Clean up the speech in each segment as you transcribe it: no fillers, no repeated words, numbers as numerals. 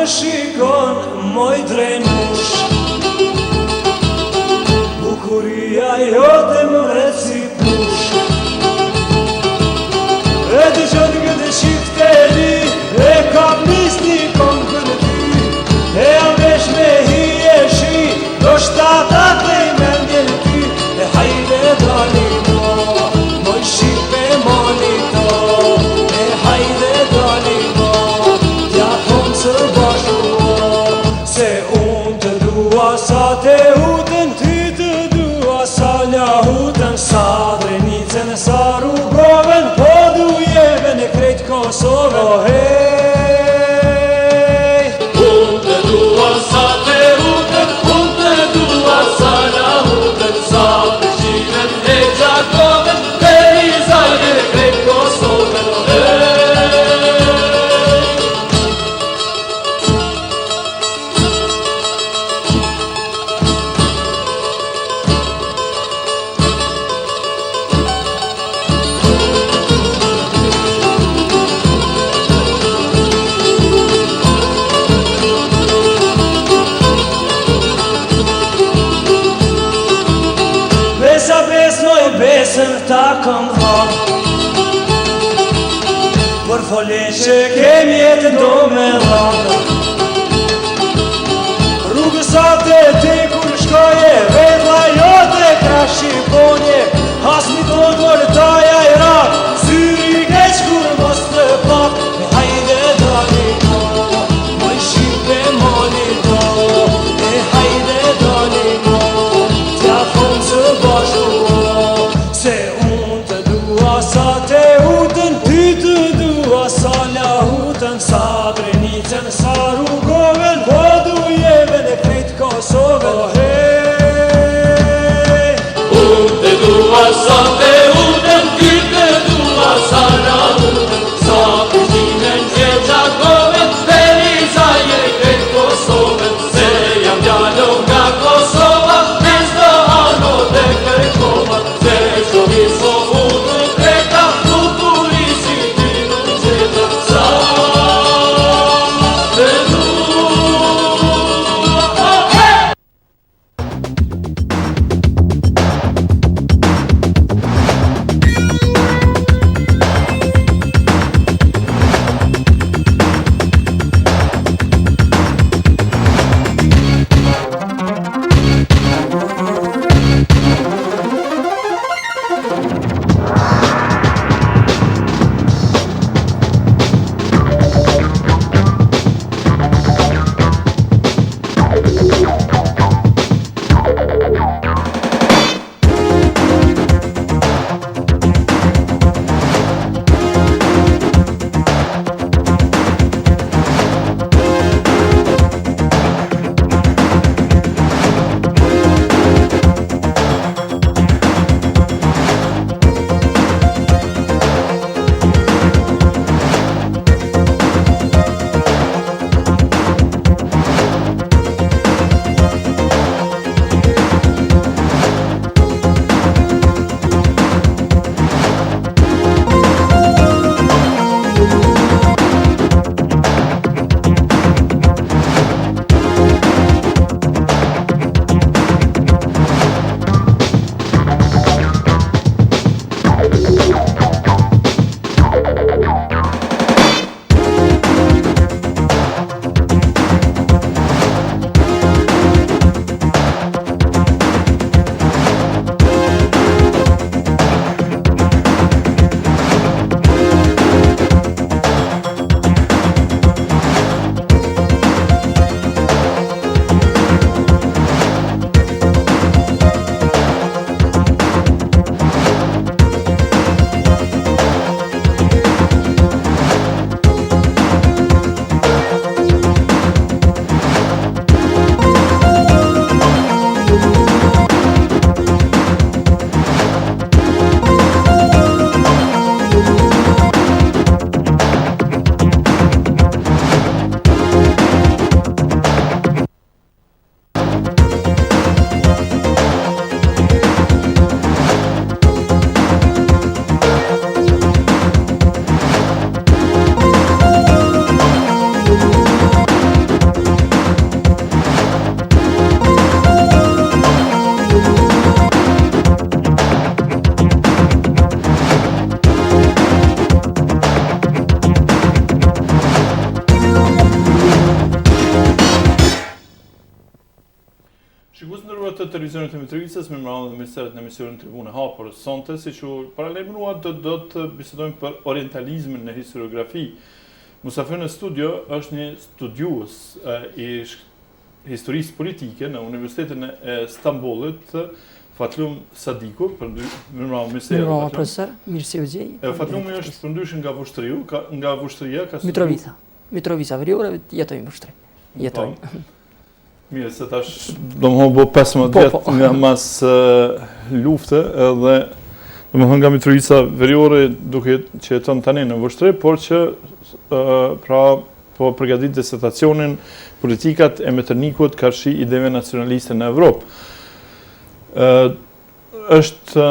shikon moj drenush, bukuria jote më vret si push. E të qëtë këtë shifteri, e kam nis një këngë në ty, e avesh me hi e shi, do shtata të i mendje në ty, e hajde dali mo, moj shqipe moni to, e hajde dali mo, tja thonë së bashku mo, se unë të dua sa te hutën, ty të dua sa ljahutën, sa drenicën, sa rrugoven, po dujeve në krejt Kosovë, oh hej. Unë të dua sa te hutën, unë të dua sa ljahutën, sa Prishtinën e Gjakovën, Perizajnë në krejt Kosovën, oh hej. Besën ta kam dham, për folin që kemi jetë do me dham. Rrugës atë ti kur shkoje, vetla jote ka shqiponje, as mi tonë mërtaja i rak, syri keq kur mos të pak, e hajde dali mo, moj shqipe moni to, e hajde dali mo, tja thonë së bashku mo, se unë të dua sa te hutën, ty të dua sa ljahutën, sa drenicën, sa rrugoven, po dujeve në krejt Kosovën, oh hej. Unë të dua sa te hutën, ty të dua sa ljahutën, sa Prishtinën e Gjakovën, Perizajnë në krejt Kosovën, se jam djalo nga Kosova, me s'do ano dhe kërkova, se s'do hiso hutu kreta, bukuri si ty në qeta, sa te dua. Shikues ndërruar të televizionit të Mitrovicës, me mbrëmje me sërt në emisionin Tribune Hapur, sonte si që paralajmëruar do të bisedojmë për orientalizmin në historiografi. Musafir në studio është një studiues i historisë politike në Universitetin e Stambollit, Fatlum Sadiku, Mirëmbrëma profesor, mirë se u gjej. Fatlumi është përndryshe nga Vushtria, ka Mitrovica Veriore, jetojmë në Vushtri. Jetojmë. Mirë, se tash domethënë bo 15 vjet nga mas lufte edhe domethënë nga Mitrovica Veriore duke që jeton tani në Vushtri, por që pra po përgatit disertacionin politikat e Metternichut karshi ideve nacionaliste në Evropë. Është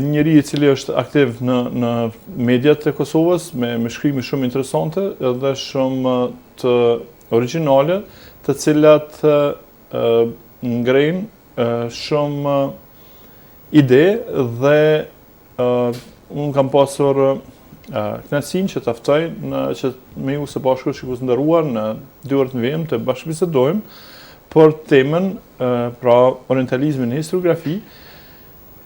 njëri i cili është aktiv në mediat e Kosovës me shkrime shumë interesante edhe shumë të origjinale, të cilat ngrejnë shumë ide dhe unë kam pasur kënaqësinë që taftoj që me ju së bashku shikues nderuar në 2 orë të vijim të bashkëbisedojmë për temën pra orientalizmin në historiografi,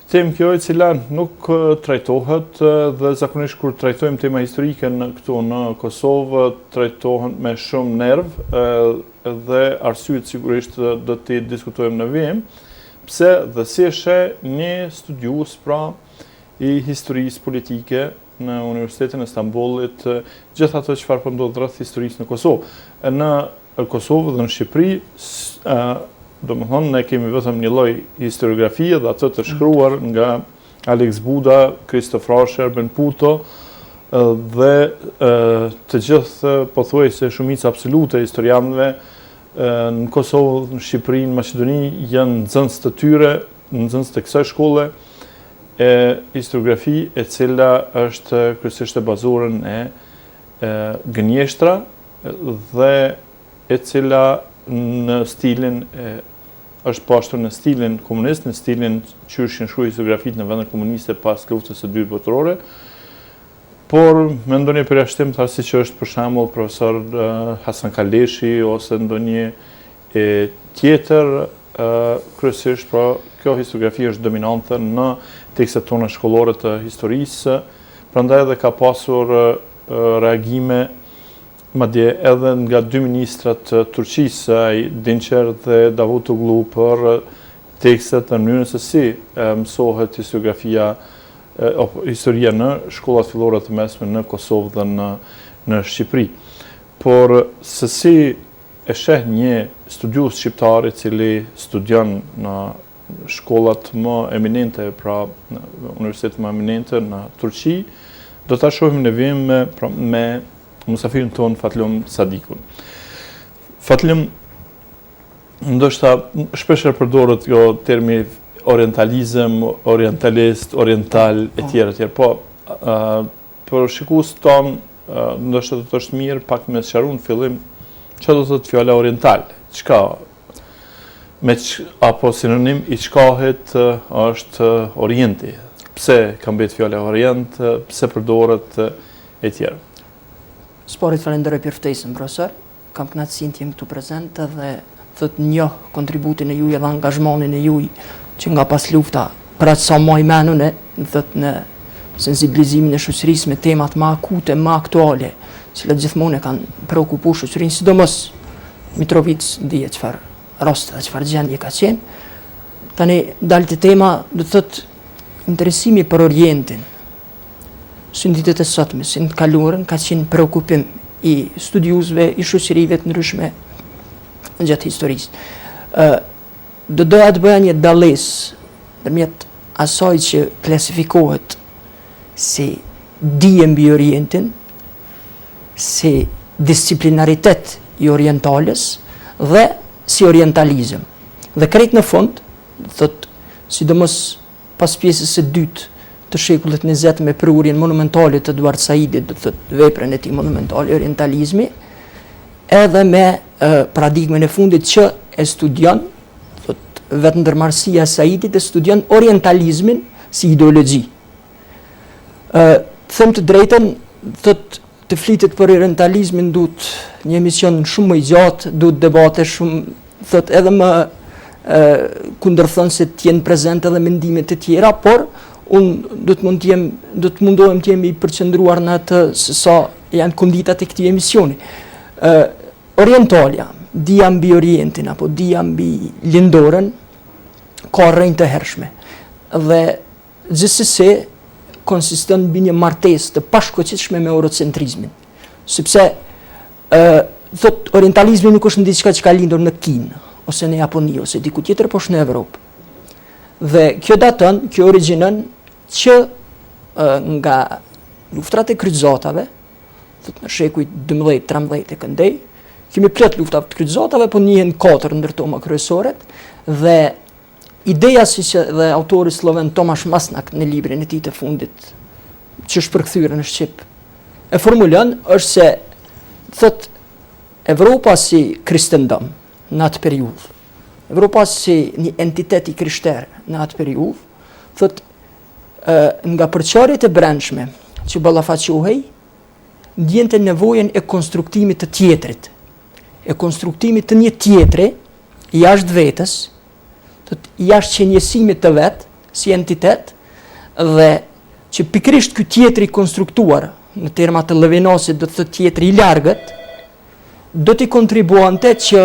temë kjo e cila nuk trajtohet dhe zakonisht kur trajtojmë tema historike këtu në Kosovë trajtohen me shumë nerv dhe arsyet sigurisht do t'i diskutojmë në vijim, pse dhe si është një studiues pra i historisë politike në Universitetin e Stambollit, gjithë ato çfarë po ndodh rreth historisë në Kosovë. Në Kosovë dhe në Shqipëri, domethënë ne kemi vetëm një lloj historiografie dhe ato të shkruar nga Alex Buda, Kristof Rasher, Ben Puto dhe të gjithë pothuajse shumica absolute e historianëve në Kosovë, në Shqipëri, në Maqedoni janë nxënës të tyre, nxënës të kësaj shkolle e historiografi e cila është kryesisht e bazuar në gënjeshtra dhe e cila në stilin është pashtur në stilin komunist, në stilin që është shkruar historiografit në vendin komuniste pas luftës së dytë botërore, por me ndonjë përjashtim si që është për shembull profesor Hasan Kaleshi ose ndonjë tjetër, kryesisht pra kjo historiografi është dominante në tekstet tona shkollore të historisë, prandaj edhe ka pasur reagime madje edhe nga 2 ministrat të Turqisë, Dinçer dhe Davutoglu, për tekstet në mënyrën se si mësohet historia në shkollat fillore të mesme në Kosovë dhe në Shqipëri. Por se si e sheh një studiues shqiptar i cili studion në shkollat më eminente, pra në universitetet më eminente në Turqi, do ta shohim në vijim me musafirin ton Fatlum Sadikun. Fatlum, ndoshta shpesh përdoret kjo termi orientalizëm, orientalist, oriental etj. Po për shikues ton ndoshta do të është mirë pak me sqaruar në fillim çfarë do të thotë fjala oriental. Çka apo sinonim i çkahet është orienti. Pse ka mbet fjala orient, pse përdoret etj. Sporit falenderoj për ftesën, profesor. Kam kënaqësinë të jem këtu prezent dhe thot njoh kontributin e juaj dhe angazhmonin e juaj që nga pas lufta për atë sa më i menun në sensibilizimin e shoqërisë me temat më akute, më aktuale, që gjithmonë kanë preokupuar shoqërinë, sidomos Mitrovicë dihet çfarë raste, çfarë gjendje ka qenë. Tani dalë të tema, do të thot interesimi për Orientin. Së në ditët e sotme, së në të kaluarën, ka qenë preokupim i studiusve, i shoqërive të ndryshme gjatë historisë. Do doja të bëja një dalesë ndërmjet asaj që klasifikohet si dije mbi Orientin, si disciplinaritet i orientalës dhe si orientalizëm. Dhe krejt në fund, thot, sidomos pas pjesës së dytë të shekullit 20 me prurjen monumentale të Eduard Saidit, do të thotë veprën e tij monumentale orientalizmi, edhe me paradigmën e fundit që e studion, thotë vetë ndërmarrësia e Saidit e studion orientalizmin si ideologji. Them të drejtën, thotë të flitet për orientalizmin duhet një emision shumë më i gjatë, duhet debate shumë, thotë edhe më kundërthon se t'jenë prezent edhe mendimet e tjera, por unë do të mundohem të jemi i përqendruar në atë se sa janë konditat e këtij emisioni. Orientalia, dia mbi Orientin apo dia mbi lindorën, ka rrënjë të hershme. Dhe gjithsesi konsiston mbi një martesë të pashkoqitshme me eurocentrizmin. Sepse thot orientalizmi nuk është diçka që ka lindur në Kinë ose në Japoni ose diku tjetër, por në Evropë. Dhe kjo daton, kjo origjinon që nga luftrat e kryqëzatave, thot në shekujt 12-13 e këndej, kemi plot luftat të kryqëzatave, po njihen 4 ndër to më kryesoret, dhe ideja si që dhe autori sloven Tomasz Masnak në librin e tij të fundit, që është përkthyer në shqip, e formulon është se thot Evropa si kristendom në atë periudhë, Evropa si një entitet i krishter në atë periudhë, thot nga përçarjet e brendshme që ballafaqohej, ndjente nevojën e konstruktimit të tjetrit, e konstruktimit të një tjetri jashtë vetës, jashtë qenjësimit të vetë, si entitet, dhe që pikrisht ky tjetri konstruktuar, në terma të Levinosit do të thotë tjetri i largët, do t'i kontribuante që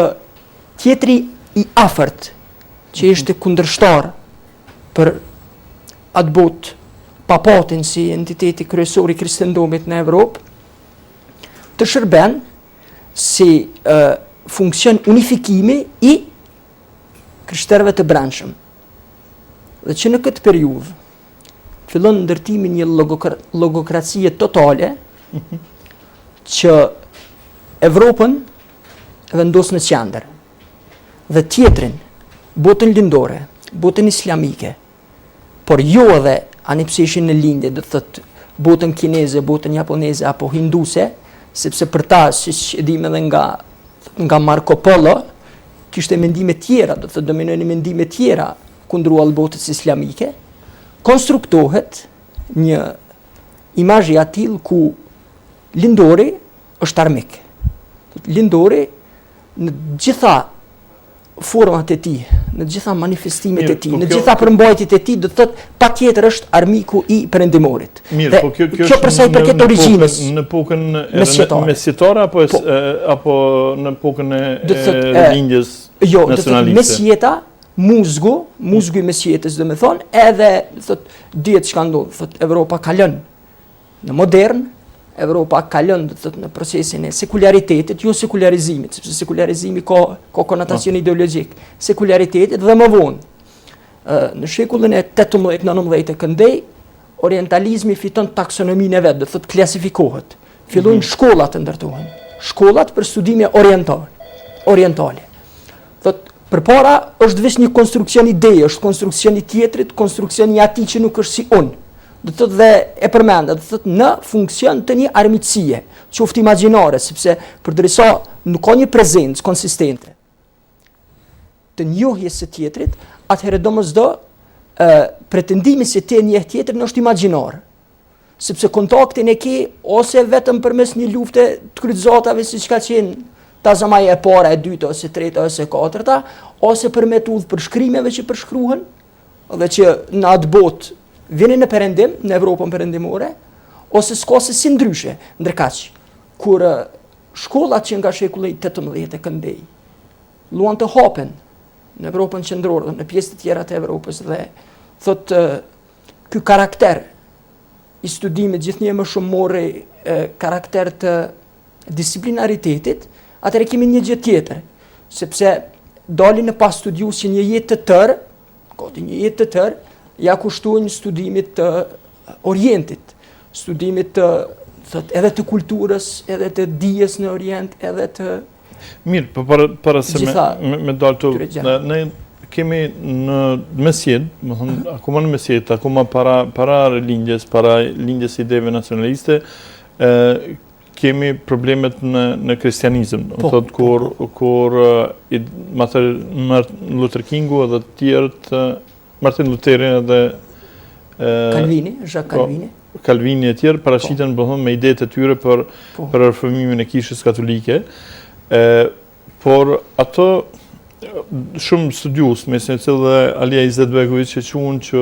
tjetri i afërt, që ishte kundërshtar për atë botë papatin si entiteti kryesor i kristendomit në Evropë, të shërben si funksion unifikimi i krishterëve të brendshëm. Dhe që në këtë periudhë fillon ndërtimi një logokracie totale që Evropën vendos në qendër dhe tjetrin, botën lindore, botën islamike, por jo edhe ani pse ishin në lindje, do të thotë botën kineze, botën japoneze apo hinduse, sepse për ta, siç e dimë edhe nga Marco Polo, kishte mendime tjera, do të thotë dominojnë mendime tjera kundruar botës islamike, konstruktohet një imazh i atill ku lindori është armik. Lindori në gjitha format e tij, në gjitha manifestimet e tij, në gjitha përmbajtjet e tij, do të thotë patjetër është armiku i perëndimorit. Mirë, po kjo për sa i përket origjinës në epokën mesjetare apo në epokën e lindjes nacionaliste. Mesjeta, muzgu i mesjetës, do të thonë, edhe thotë dihet çka ndodh, thotë Evropa ka lënë në modern, Evropa ka lënë do të thotë në procesin e sekularitetit, jo sekularizimit, sepse sekularizimi ka konotacion ideologjik, sekularitetit dhe më vonë. Në shekullin e 18-19 e këndej, orientalizmi fiton taksonominë e vet, do të thotë klasifikohet. Fillojnë shkollat të ndërtohen, shkollat për studime orientale. Thotë përpara është vetëm një konstruksion ideje, është konstruksion i tjetrit, konstruksion i atij që nuk është si unë. Do të thotë dhe e përmendet, do të thotë në funksion të një armiqësie, qoftë imagjinare, sepse përderisa nuk ka një prezencë konsistente të njohjes së tjetrit, atëherë domosdo pretendimi se ti e njeh tjetrin është imagjinar. Sepse kontaktin e ke ose vetëm përmes një lufte të kryqëzatave siç ka qenë tazamaja e para, e dyta ose e treta ose e katërta, ose për metudhë përshkrimeve që përshkruhen dhe që në atë botë vini në perëndim, në Evropën perëndimore, ose s'ka se si ndryshe, ndërkaq, kur shkollat që nga shekulli 18 e këndej, luan të hapen në Evropën qendrore dhe në pjesë të tjera të Evropës dhe thot ky karakter i studimit gjithnjë më shumë mori karakter të disiplinaritetit, atëherë kemi një gjë tjetër, sepse dalin në pas studius që një jetë të tërë, një jetë të tërë, ja kushtojnë studimit të Orientit, studimit të edhe të kulturës, edhe të dijes në Orient, edhe të mirë, po para se me dalë të ne kemi në mesjet, më thonë, akoma në mesjet, akoma para lindjes ideve nacionaliste, kemi problemet në kristianizëm. Thot kur Martin Luther Kingu edhe të tjerët, Martin Luteri dhe Calvini e tjerë paraqiten me idetë e tyre për reformimin e kishës katolike, por ato shumë studius, mesin e cilë dhe Alija Izetbegović që qunë që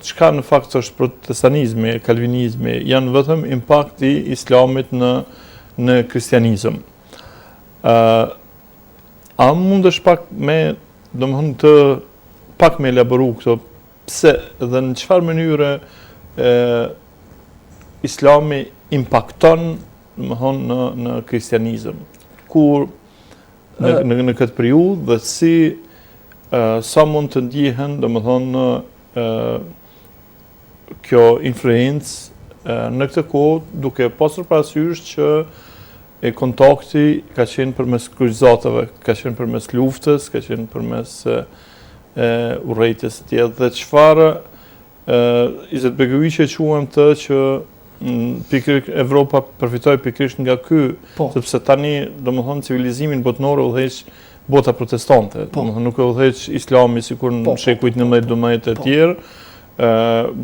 çka në fakt është protestanizmi, kalvinizmi, janë vetëm impakti islamit në kristianizëm. A mundesh pak me, domethënë të pak me elaboru këto, pse dhe në çfarë mënyre Islami impakton domethënë në kristianizëm, kur në këtë periudhë dhe si sa mund të ndihen domethënë kjo influencë në këtë kohë duke pasur parasysh që kontakti ka qenë përmes kryqëzatave, ka qenë përmes luftës, ka qenë përmes urrejtjes së tjetër dhe çfarë Izetbegović e quajm të që Evropa përfitoi pikërisht nga ky, sepse tani domethënë civilizimin botëror udhëheq bota protestante, domethënë nuk e udhëheq Islami sikur në shekujt 19-12 e tjerë,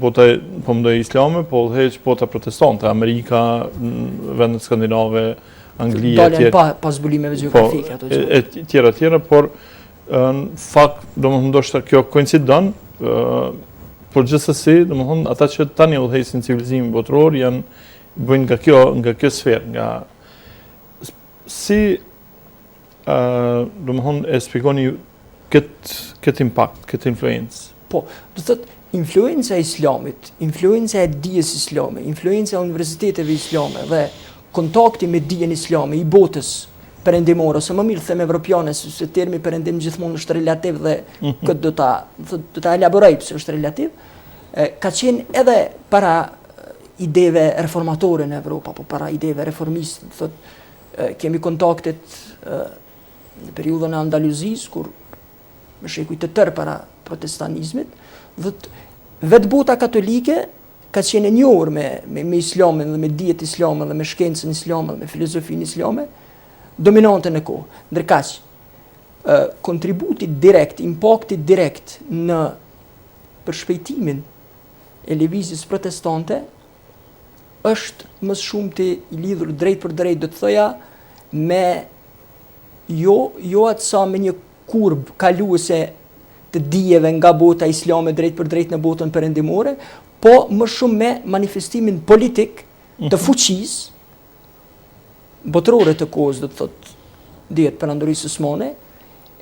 bota po mendoj Islame, po udhëheq bota protestante, Amerika, vendet skandinave, Anglia e tjerë. Pas zbulimeve gjeografike ato gjë. E tjera, por në fakt domethënë ndoshta kjo koincidon, por gjithsesi, domethënë ata që tani udhëheqin civilizimin botëror bëjnë nga kjo sferë, nga si domethënë e shpjegoni këtë impakt, këtë influencë. Po, do thotë influenca e islamit, influenca e dijes islame, influenca e universiteteve islame dhe kontakti me dijen islame i botës perëndimore, ose më mirë them evropiane, sepse termi perëndim gjithmonë është relativ dhe këtë do ta elaboroj pse është relativ, ka qenë edhe para ideve reformatore në Evropë, apo para ideve reformiste, thotë kemi kontaktet në periudhën e Andaluzis, kur në shekuj të tërë para protestanizmit, dhe vetë bota katolike ka qenë e njohur me islamin dhe me dijet islame dhe me shkencën islame dhe me filozofinë islame, dominante në kohë. Ndërkaq, kontributi direkt, impakti direkt në përshpejtimin e lëvizjes protestante është më shumë të i lidhur drejt për drejt, do të thoja, me jo atë sa me një kurb kaluese të dijeve nga bota islame drejt për drejt në botën perëndimore, po më shumë me manifestimin politik të fuqisë botërore të kohës, do të thotë, dihet perandorisë osmane,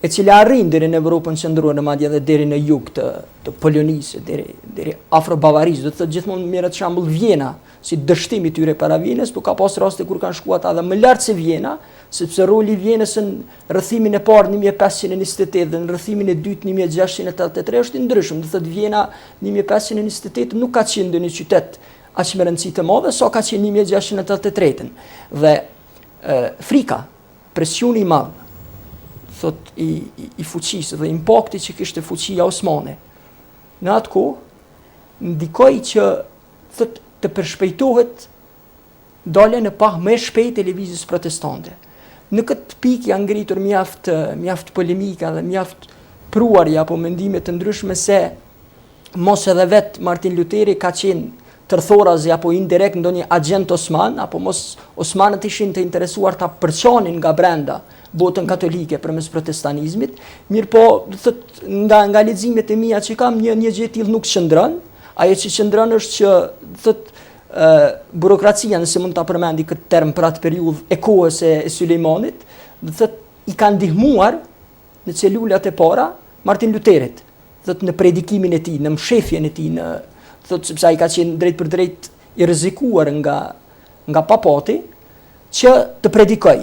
e cila arrin deri në Evropën qendrore, madje edhe deri në jug të Polonisë, deri afro Bavarisë, do të thotë gjithmonë merret shembull Vjena si dështim i tyre para Vjenës, por ka pas raste kur kanë shkuar ata edhe më lart se Vjena, sepse roli i Vjenës në rrethimin e parë 1528 dhe në rrethimin e dytë 1683 është i ndryshëm. Do thotë Vjena 1528 nuk ka qenë një qytet aq me rëndësi të madhe sa ka qenë 1683. Dhe frika, presioni i madh, thot i fuqisë dhe impakti që kishte fuqia osmane në atë kohë ndikoi që thot të përshpejtohet dalja në pah më shpejt e lëvizjes protestante. Në këtë pikë janë ngritur mjaft polemika dhe mjaft pruarja apo mendime të ndryshme se mos edhe vet Martin Luteri ka qenë tërthorazi apo indirekt ndonjë agent osman, apo mos osmanët ishin të interesuar ta përçanin nga brenda botën katolike përmes protestanizmit, mirë po, thot, nga leximet e mia që kam një gjë e tillë nuk qëndron. Ajo që qëndron është që thot burokracia, nëse mund ta përmendi këtë term për atë periudhë e kohës e Sulejmanit, do thot i kanë ndihmuar në celulat e para Martin Luterit, thot në predikimin e tij, në mshefjen e tij, thot sepse ai ka qenë drejt për drejt i rrezikuar nga papati që të predikoj.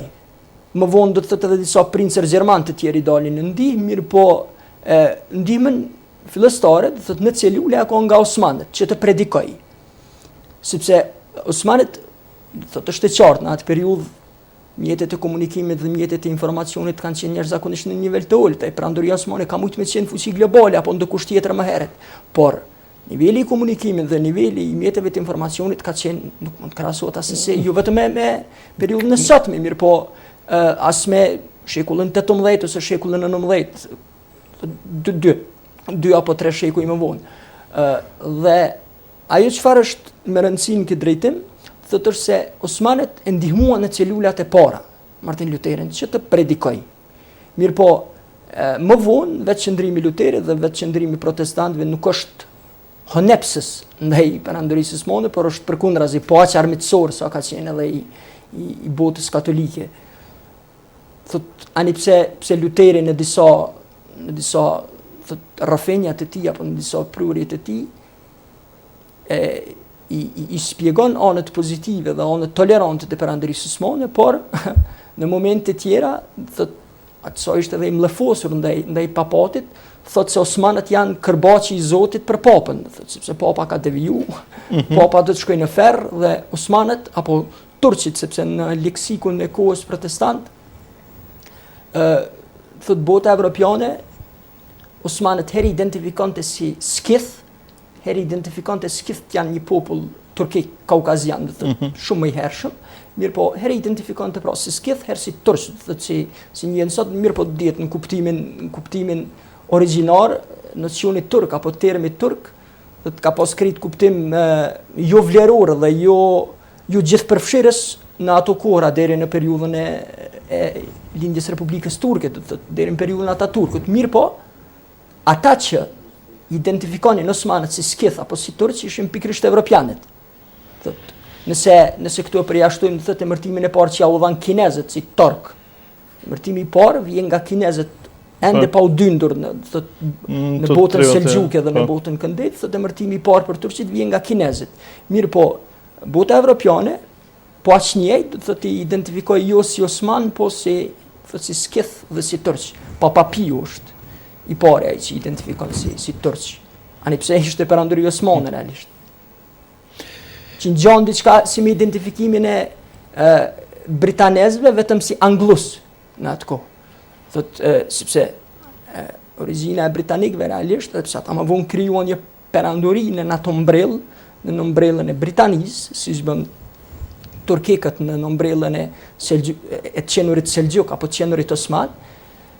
Më vonë do të thotë edhe disa princër gjerman të tjerë i dalin në ndihmë, mirë po ndihmën fillestare, do thotë në celula ka nga osmanët që të predikoj. Sepse osmanët, do thotë është e qartë në atë periudhë mjetet e komunikimit dhe mjetet e informacionit kanë qenë jashtëzakonisht në nivel të ulët. Perandoria osmane ka mujt me qenë fuqi globale apo ndokush tjetër më herët. Por niveli i komunikimit dhe niveli i mjeteve të informacionit ka qenë, nuk mund krahasohet asnjëse jo vetëm me periudhën e sotme, mirë po as me shekullin 18 ose shekullin 19, 2 apo 3 shekuj më vonë. Dhe ajo çfarë është me rëndësi në këtë drejtim, thotë është se osmanët e ndihmuan në celulat e para Martin Luterin që të predikoj. Mirë po, Më vonë, vetë qëndrimi luterit dhe vetë qëndrimi protestantëve nuk është honepsës ndaj perandorisë osmane, por është përkundrazi po aq armiqësor sa ka qenë edhe i botës katolike. Thot ani pse Luteri në disa rrëfenja të tij apo në disa prurje të tij i spjegon anët pozitive dhe anët tolerante të perandorisë osmane, por në momente tjera thot atëso ishte edhe i mlefosur ndaj papatit, thot se osmanët janë kërbaqi i Zotit për papën, thot, sepse papa ka deviju, papa do të shkojë në ferr dhe osmanët apo turqit, sepse në leksikun e kohës protestant, thot bota evropiane, osmanët herë identifikonte si skith, herë identifikonte skith janë një popull turkik kaukazian, shumë më i hershëm, mirë po herë identifikonte pra si skith, herë si turq, thot si një nësot, mirë po dihet në kuptimin origjinar, nocioni turk apo termi turk, ka pas krit kuptim jo vleror dhe jo gjithëpërfshirës në ato kohra deri në periudhën e lindjes Republikës Turke, deri në periudhën Ataturkut. Mirë po, ata që identifikonin osmanët si skith apo si turq ishin pikërisht evropianët. Nëse këtu e përjashtojmë thot emërtimin e parë që ja u dhan kinezët si tork. Emërtimi i parë vjen nga kinezët ende pa u dyndur në botën selgjuke dhe në botën këndet, thot emërtimi i parë për turqit vjen nga kinezët. Mirë po, bota evropiane po aq njëjtë thot i identifikoi jo si osman, po si skith dhe si turq. Papa Piu është i pari ai që identifikon si turq. Ani pse ishte perandori osmane realisht. Që ngjan diçka si me identifikimin e britanezëve vetëm si anglus në atë kohë. Thot sepse origjina e britanikëve realisht, sepse ata më vonë krijuan një perandori në ato ombrellë, në ombrellën e Britanisë, siç bën turkikët në ombrellën e qenurit selgjuk apo qenurit osman.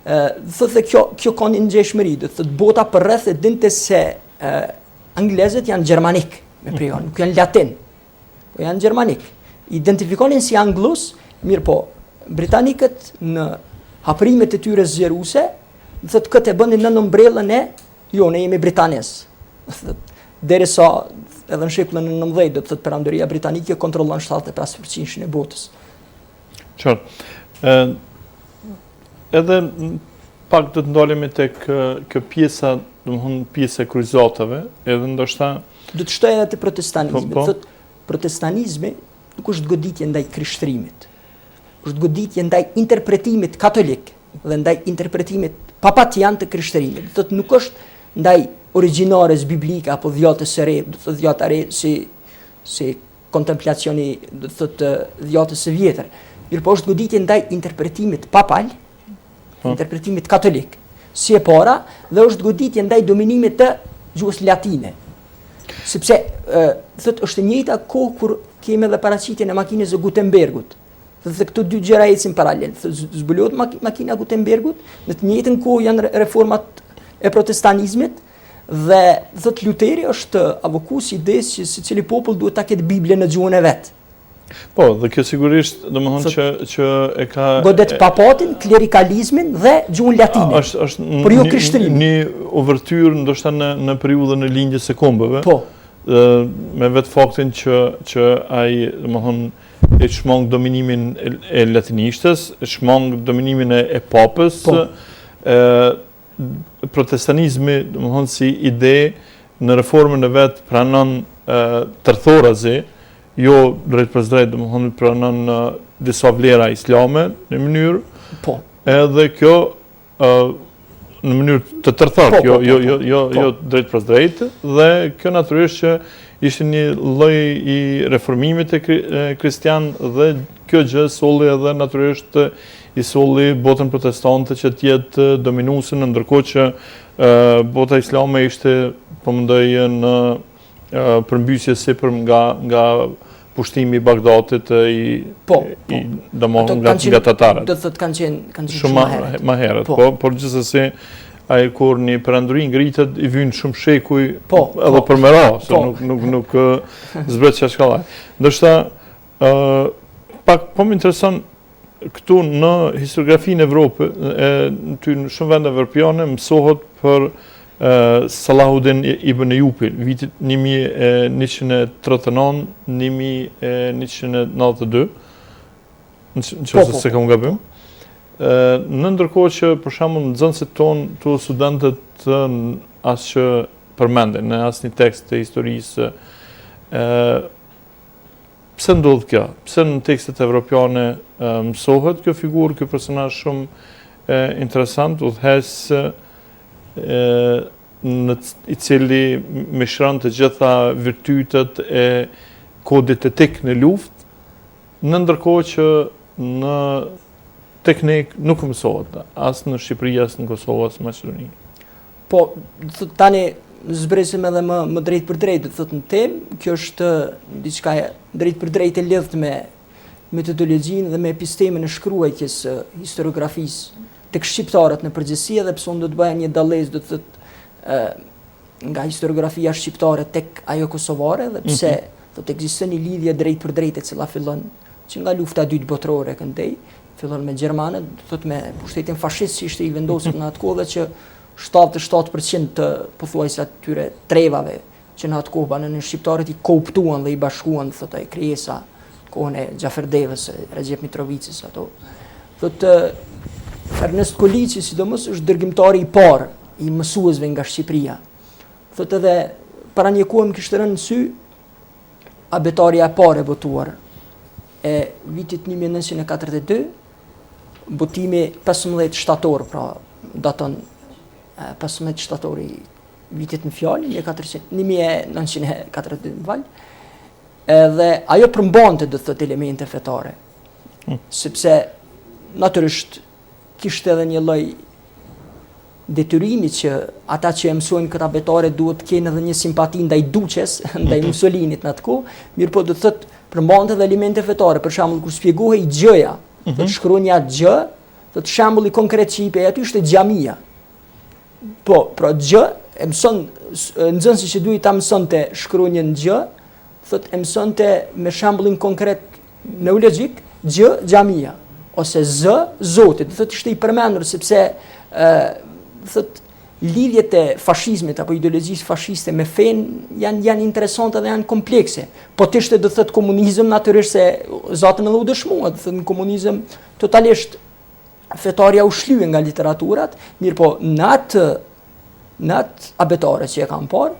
Thotë kjo ka një ngjeshmëri, do thotë bota përreth e dinte se anglezët janë gjermanik me prion, nuk janë latin, po janë gjermanik. Identifikonin si anglus, mirë po, britanikët në haprimet e tyre zgjeruese, thotë këtë e bënin në ombrellën e jo, ne jemi britanez. Derisa edhe në shekullin e 19 do të thotë perandoria britanike kontrollon 75% e botës. Qartë. Edhe pak do të ndalemi tek kjo pjesa, domethënë pjesa e kryqëzatave, edhe ndoshta do të shtoj edhe te protestanizmi. Thotë protestanizmi nuk është goditje ndaj krishtrimit. Është goditje ndaj interpretimit katolik dhe ndaj interpretimit papatian të krishtrimit. Thotë nuk është ndaj origjinares biblike apo dhjatës së re, do të thotë dhjata re si kontemplacioni, do të thotë dhjatës së vjetër. Mirë po është goditje ndaj interpretimit papal, interpretimit katolik, si e para, dhe është goditje ndaj dominimit të gjuhës latine. Sepse thotë është e njëjta kohë kur kemi edhe paraqitjen e makinës së Gutenbergut. Dhe këto dy gjëra ecin paralel. Zbulohet makina e Gutenbergut, në të njëjtën kohë janë reformat e protestanizmit dhe thotë Luteri është avokusi i idesë që secili popull duhet ta ketë Biblën në gjuhën e vet. Po, dhe kjo sigurisht domethënë që e ka godet papatin, klerikalizmin dhe gjuhën latine. Është por jo krishtrimin. Një uvertyrë ndoshta në periudhën e lindjes së kombëve. Po. Me vetë faktin që ai domethënë e shmang dominimin e latinishtes, e shmang dominimin e papës, protestanizmi domethënë si ide në reformën e vet pranon tërthorazi, jo drejt për drejt, domethënë pranon disa vlera islame në mënyrë. Po. Edhe kjo në mënyrë të tërthart, jo drejt për drejt, dhe kjo natyrisht që ishte një lloj i reformimit e kristian dhe kjo gjë solli edhe natyrisht i solli botën protestante që të jetë dominuese, ndërkohë që bota islame ishte po mendoj në përmbysje sipër nga pushtimi i Bagdadit nga tatarët. Do të thotë kanë qenë shumë më herët. Por gjithsesi ai kur një perandori ngritet i vyn shumë shekuj edhe për mëra, se nuk zbret çka shkallaj. Ndoshta pak po më intereson këtu në historiografinë Evropë, në shumë vende evropiane mësohet për Salahuddin ibn Eyyubi, vitit 1139-1192, në që se kam gabim. Në ndërkohë që, për shembull, nxënësit tonë, të studentët as që përmenden në asnjë tekst të historisë, pse ndodh kjo? Pse në tekstet evropiane mësohet kjo figurë, ky personazh shumë interesant, udhëhes i cili mishron të gjitha virtytet e kodit etik në luftë, në ndërkohë që në teknik nuk mësohet, as në Shqipëri, as në Kosovë, as në Maqedoni. Po, tani zbresim edhe më drejt për drejt, do thotë në temë, kjo është diçka drejt për drejt e lidhur me metodologjinë dhe me epistemin e shkruajtjes së historiografisë tek shqiptarët në përgjithësi, edhe pse unë do të bëja një dallëz, do të thotë nga historiografia shqiptare tek ajo kosovare, dhe pse thotë ekziston një lidhje drejt për drejt e cila fillon që nga lufta e dytë botërore këndej, fillon me gjermanët, do thotë me pushtetin fashist që ishte i vendosur në atë kohë, që 77% të pothuajse atyre trevave që në atë kohë banën shqiptarët i kooptuan dhe i bashkuan, thotë ai krijesa kohën e Gjaferdevës, Recep Mitrovicës ato. Thotë Ernest Koliçi, sidomos, është dërgimtari i parë i mësuesve nga Shqipëria. Thotë edhe para një kohë më kishte rënë në sy abetoria e parë e botuar e vitit 1942, botimi 15 shtator, pra daton 15 shtatori vitit në fjalë, 1942 në val, edhe ajo përmbante, do të thotë, elemente fetare, sepse natyrisht kishte edhe një lloj detyrimi që ata që e mësojnë këtë abetare duhet të kenë edhe një simpati ndaj Duqes, ndaj Mussolinit në atë kohë, mirë po do të thotë përmbante edhe elemente fetare, për shembull kur shpjegohej gjëja, do të shkruanja gjë, do të shembulli konkret që i pe aty ishte xhamia. Po, pra gjë, e mëson nxënësi që duhet ta mësonte shkruanjen gjë, thotë e mësonte me shembullin konkret neologjik, gjë, xhamia, ose z, Zoti, do thotë ishte i përmendur sepse thotë lidhjet e fashizmit apo ideologjisë fashiste me fen janë interesante dhe janë komplekse. Po të ishte, do thotë, komunizëm, natyrisht se zatën edhe u dëshmua, do thotë në komunizëm totalisht fetaria u shlye nga literaturat, mirë po në atë abetare që e kam parë,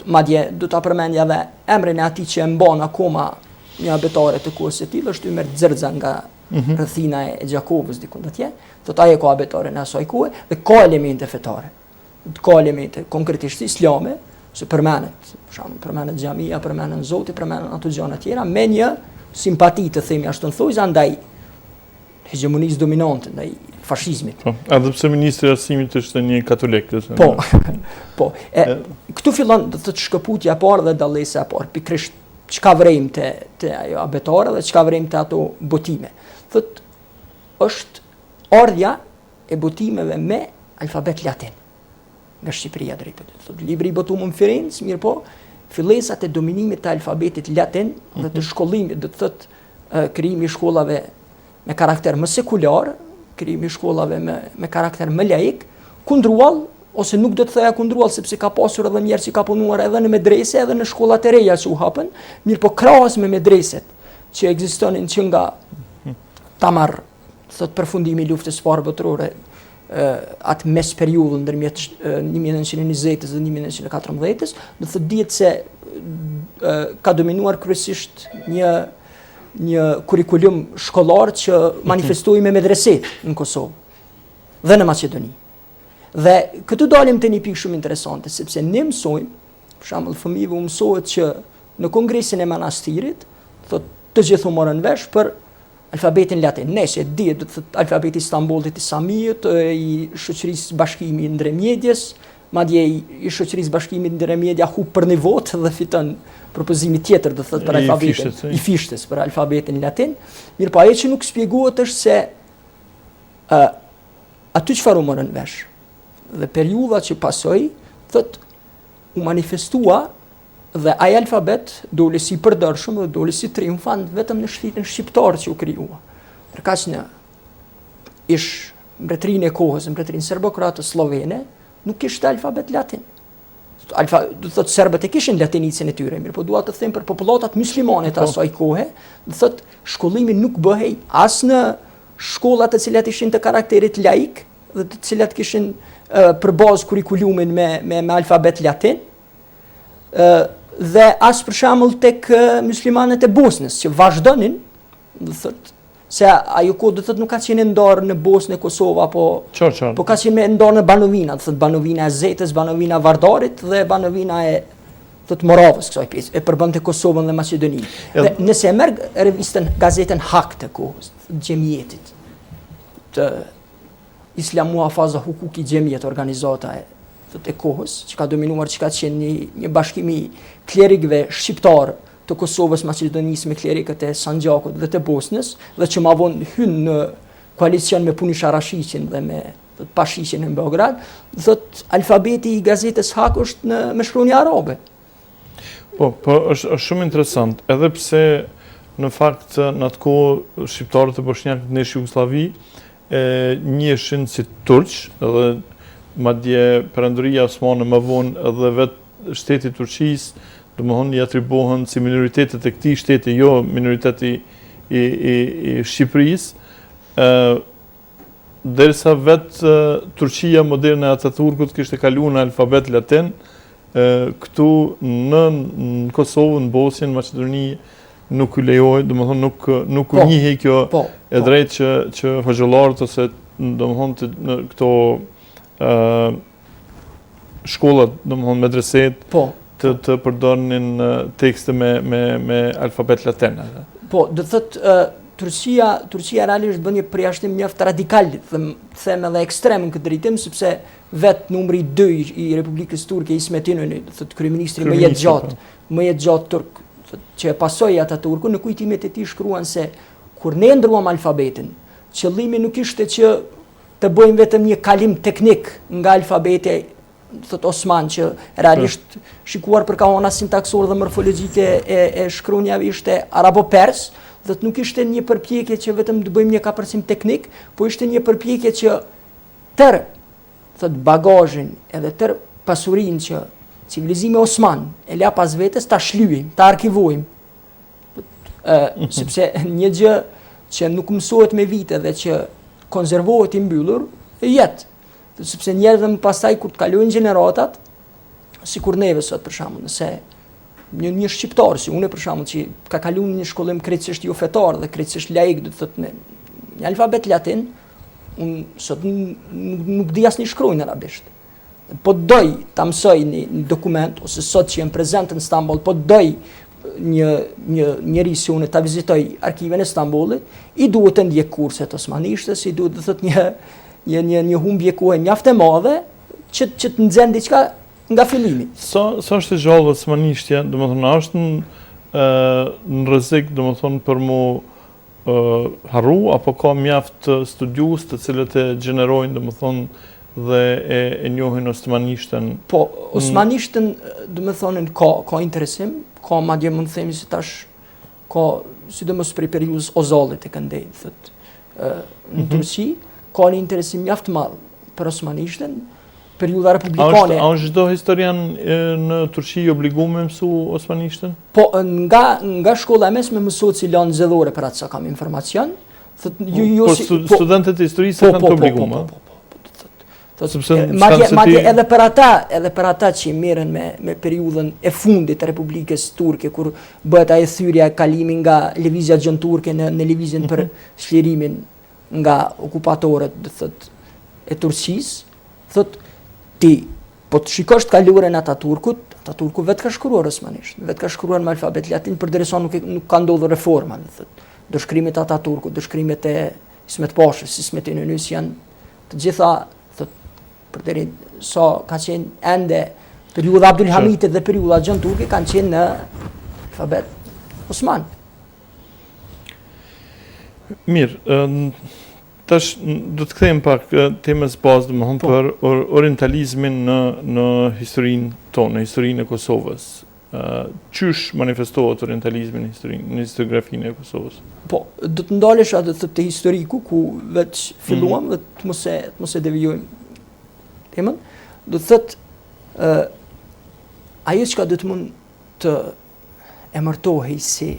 madje do ta përmendja dhe emrin e atij që e mban akoma një abetare të kohës së tij, është Ymer Xerxa nga rrethina e Gjakovës diku atje, thotë ai ka abetare në asaj kohe dhe ka elemente fetare. Ka elemente konkretisht islame, se përmenet, për shembull, përmenet xhamia, përmenen Zoti, përmenen ato gjëra të tjera me një simpati, të themi ashtu në thojza, ndaj hegemonisë dominante, ndaj fashizmit. Po, edhe pse ministri i arsimit është një katolik. Po. Po. Këtu fillon do të thotë shkëputja e parë dhe dallesa e parë, pikërisht çka vrejmë te ajo abetare dhe çka vrejmë te ato botime. Thotë është ardha e botimeve me alfabet latin nga Shqipëria drejt. Thotë libri i botuar në Firenze, mirë po, fillesat e dominimit të alfabetit latin dhe të shkollimit, do të thotë krijimi i shkollave me karakter më sekular, krijimi i shkollave me karakter më laik, kundruall, ose nuk do të thoja kundruall, sepse ka pasur edhe njerëz që ka punuar edhe në medrese, edhe në shkollat e reja që u hapën, mirë po krahas me medreset që ekzistonin që nga tamar, thot përfundimi i luftës së parë botërore, atë mes periudhën ndërmjet 1920-s dhe 1914-s, do të dihet se ka dominuar kryesisht një kurikulum shkollar që manifestoi me medreset në Kosovë dhe në Maqedoni. Dhe këtu dalim të një pikë shumë interesante, sepse ne mësojmë, për shembull fëmijëve u mësohet që në kongresin e manastirit, thotë të gjithë u morën vesh për alfabetin latin. Nëse dihet, do të thotë alfabeti Stambollit i Samijut, i shoqërisë Bashkimi i Ndërmjetjes, madje i shoqërisë Bashkimi i Ndërmjetja hub për një votë dhe fiton propozimi tjetër, do thotë për alfabetin i Fishtes, për alfabetin latin. Mirë, po ajo që nuk shpjegohet është se aty çfarë u morën vesh. Dhe periudha që pasoi, thotë u manifestua dhe ai alfabet doli si përdorshëm dhe doli si triumfant vetëm në shtëpinë shqiptare që u krijua. Për kaq në ish mbretërinë e kohës, mbretërinë serbokrate slovene, nuk kishte alfabet latin. Do thotë serbët e kishin latinicën e tyre, mirë, po dua të them për popullatat muslimane të asaj kohe, do thotë shkollimi nuk bëhej as në shkollat të cilat ishin të karakterit laik dhe të cilat kishin për bazë kurrikulumin me alfabet latin, dhe as për shembull tek muslimanët e Bosnës që vazhdonin, do thotë se ajo kohë do thotë nuk ka qenë ndarë në Bosnë e Kosovë apo po ka qenë ndarë në Banovina, do thotë Banovina e Zetës, Banovina e Vardarit dhe Banovina e thotë Moravës kësaj pjesë, e përbënte Kosovën dhe Maqedoninë. Dhe nëse e merr revistën gazetën Hak të kohës, Gjemjetit të Islam Muhafaza Hukuki Gjemjet, organizata e kohës, që ka dominuar, që ka qenë një bashkim i klerikëve shqiptar të Kosovës, Maqedonisë me klerikët e Sanxhakut dhe të Bosnës, dhe që ma vonë hynë në koalicion me Punisha Rashiqin dhe me Pashiqin në Beograd, thot alfabeti i gazetës Hak është me shkronjë arabe. Po është shumë interesant, edhe pse në fakt në atë kohë shqiptarët e bosnjakët në Jugosllavi njiheshin si turq, edhe madje perandoria osmane më vonë edhe vetë shteti Turqisë, domethënë i atribuohen si minoritetet e këtij shteti, jo minoriteti i Shqipërisë, derisa vetë Turqia moderne e Ataturkut kishte kaluar në alfabet latin, këtu në Kosovë, në Bosnjë, në Maqedoni nuk u lejoi, domethënë nuk u njihej kjo e drejtë që hoxhallarët ose domethënë në këto shkollat, domethënë medreset të përdornin tekste me alfabet latin. Po, do thotë Turqia realisht bën një përjashtim mjaft radikal, them edhe ekstrem në këtë drejtim, sepse vetë numri 2 i Republikës Turke, Ismet İnönü, do thotë kryeministri më jetë gjatë turk, që e pasoi Ataturku, në kujtimet e tij shkruan se kur ne ndruam alfabetin, qëllimi nuk ishte që të bëjmë vetëm një kalim teknik nga alfabeti thot Osman, që realisht shikuar për kahona sintaksore dhe morfologjike e shkronjave ishte arabo-pers, dhe nuk ishte një përpjekje që vetëm të bëjmë një kapërcim teknik, po ishte një përpjekje që tërë thot bagazhin edhe tërë pasurinë që civilizimi Osman e la pas vetes ta shlyejmë, ta arkivojmë. Sepse një gjë që nuk mësohet me vite dhe që konservohet i mbyllur jetë. Sepse njerëzit më pastaj kur të kalojnë gjeneratat, sikur neve sot për shembull, nëse një shqiptar si unë për shembull që ka kaluar një shkollim krejtësisht jo fetar dhe krejtësisht laik, do të thotë me një alfabet latin, unë sot nuk di asnjë shkronjë arabisht. Po doj ta mësoj një dokument ose sot që jam prezent në Stamboll, po doj njëri si unë ta vizitoj arkiven e Stambollit, i duhet të ndjek kurset osmanishtes, i duhet të thotë një humbje kohe mjaft e madhe që të nxjerr diçka nga fillimi. Sa është e gjallë osmanishtja, domethënë është në rrezik domethënë për mu harru, apo ka mjaft studiues të cilët e gjenerojnë domethënë dhe e njohin osmanishtën? Po, osmanishtën domethënë ka interesim, ka madje mund të themi se tash ka sidomos për periudhën Ozallit e këndej, thotë në Turqi, ka një interesim mjaft madh për osmanishtën, periudha republikane. A është çdo historian në Turqi i obliguar me mësu osmanishtën? Po, nga shkolla e mesme mësohet si lanë zgjedhore për atë sa kam informacion. Studentët e historisë kanë të obliguar. Madje edhe për ata që merren me periudhën e fundit të Republikës Turke, kur bëhet ajo thyrja e kalimit nga lëvizja gjënturke në lëvizjen për shlirimin nga okupatorët, do thotë, e Turqisë, thotë ti, po të shikosh të kaluarën e Ataturku vetë ka shkruar osmanisht, vetë ka shkruar me alfabet latin, përderisa nuk ka ndodhur reforma, do thotë. Dëshkrimet e Ataturkut, dëshkrimet e Ismet Pashës, Ismet İnönüs janë të gjitha, thotë, përderi sa ka qenë ende periudha Abdul Hamidit dhe periudha gjënturke kanë qenë në alfabet osman. Mirë, tash do të kthejmë pak temës bazë domethënë për orientalizmin në historinë tonë, në historinë e Kosovës. qysh manifestohet orientalizmi në historiografinë e Kosovës? Po, do të ndalesh atë të historiku ku veç filluam dhe të mos e devijojmë temën. Do të thotë ajo që do të mund të emërtohej si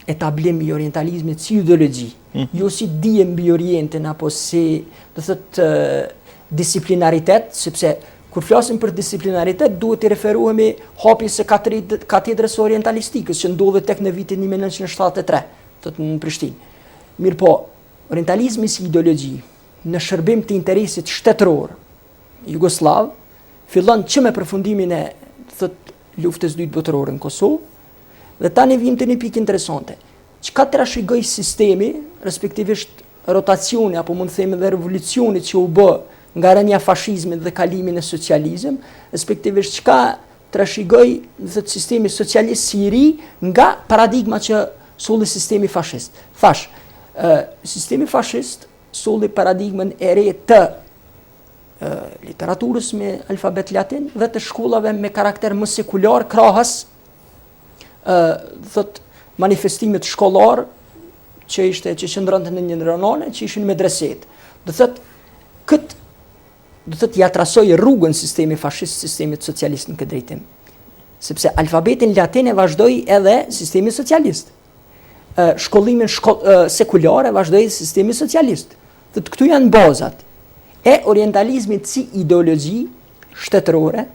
etablim i orientalizmit si ideologji, jo si dije mbi Orientin apo si do të thotë disiplinaritet, sepse kur flasim për disiplinaritet, duhet të referohemi hapjes së katedrës orientalistikës që ndodhet tek në vitin 1973, thotë në Prishtinë. Mirë po, orientalizmi si ideologji në shërbim të interesit shtetëror jugoslav fillon që me përfundimin e luftës dytë botërore në Kosovë, dhe tani vim të një pikë interesante. Çka trashëgoi sistemi, respektivisht rotacioni apo mund të themi dhe revolucioni që u bë nga rënja fashizmit dhe kalimin e socializëm, respektivisht çka trashëgoi sistemi socialist si i ri nga paradigma që solli sistemi fashist. Thash, sistemi fashist solli paradigmën e re të literaturës me alfabet latin dhe të shkollave me karakter më sekular krahas manifestimit shkollar që qëndronte në një rënone, që ishin medreset. Do thot ja trasoi rrugën sistemi fashist sistemit socialist në këtë drejtim. Sepse alfabetin latin e vazhdoi edhe sistemi socialist. Shkollimin sekular e vazhdoi sistemi socialist. Këtu janë bazat e orientalizmit si ideologji shtetërore,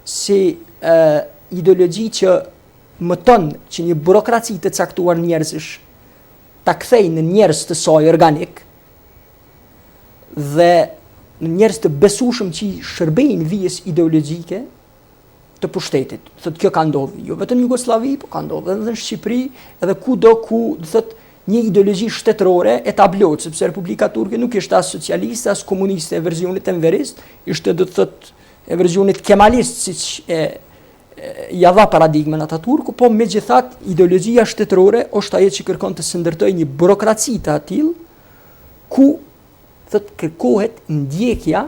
si ideologji që mëton që një burokraci të caktuar njerëzish ta kthej në njerëz të saj organik dhe në njerëz të besueshëm që shërbejnë vijës ideologjike të pushtetit. Thotë kjo ka ndodhur jo vetëm në Jugosllavi, por ka ndodhur edhe në Shqipëri, edhe kudo ku do thotë një ideologji shtetërore etablohet, sepse Republika Turke nuk ishte as socialiste as komuniste e versionit enverist, ishte do të thotë e versionit kemalist siç ja dha paradigmën Ataturku, po megjithatë ideologjia shtetërore është ajo që kërkon të ndërtojë një burokraci të atill ku kërkohet ndjekja,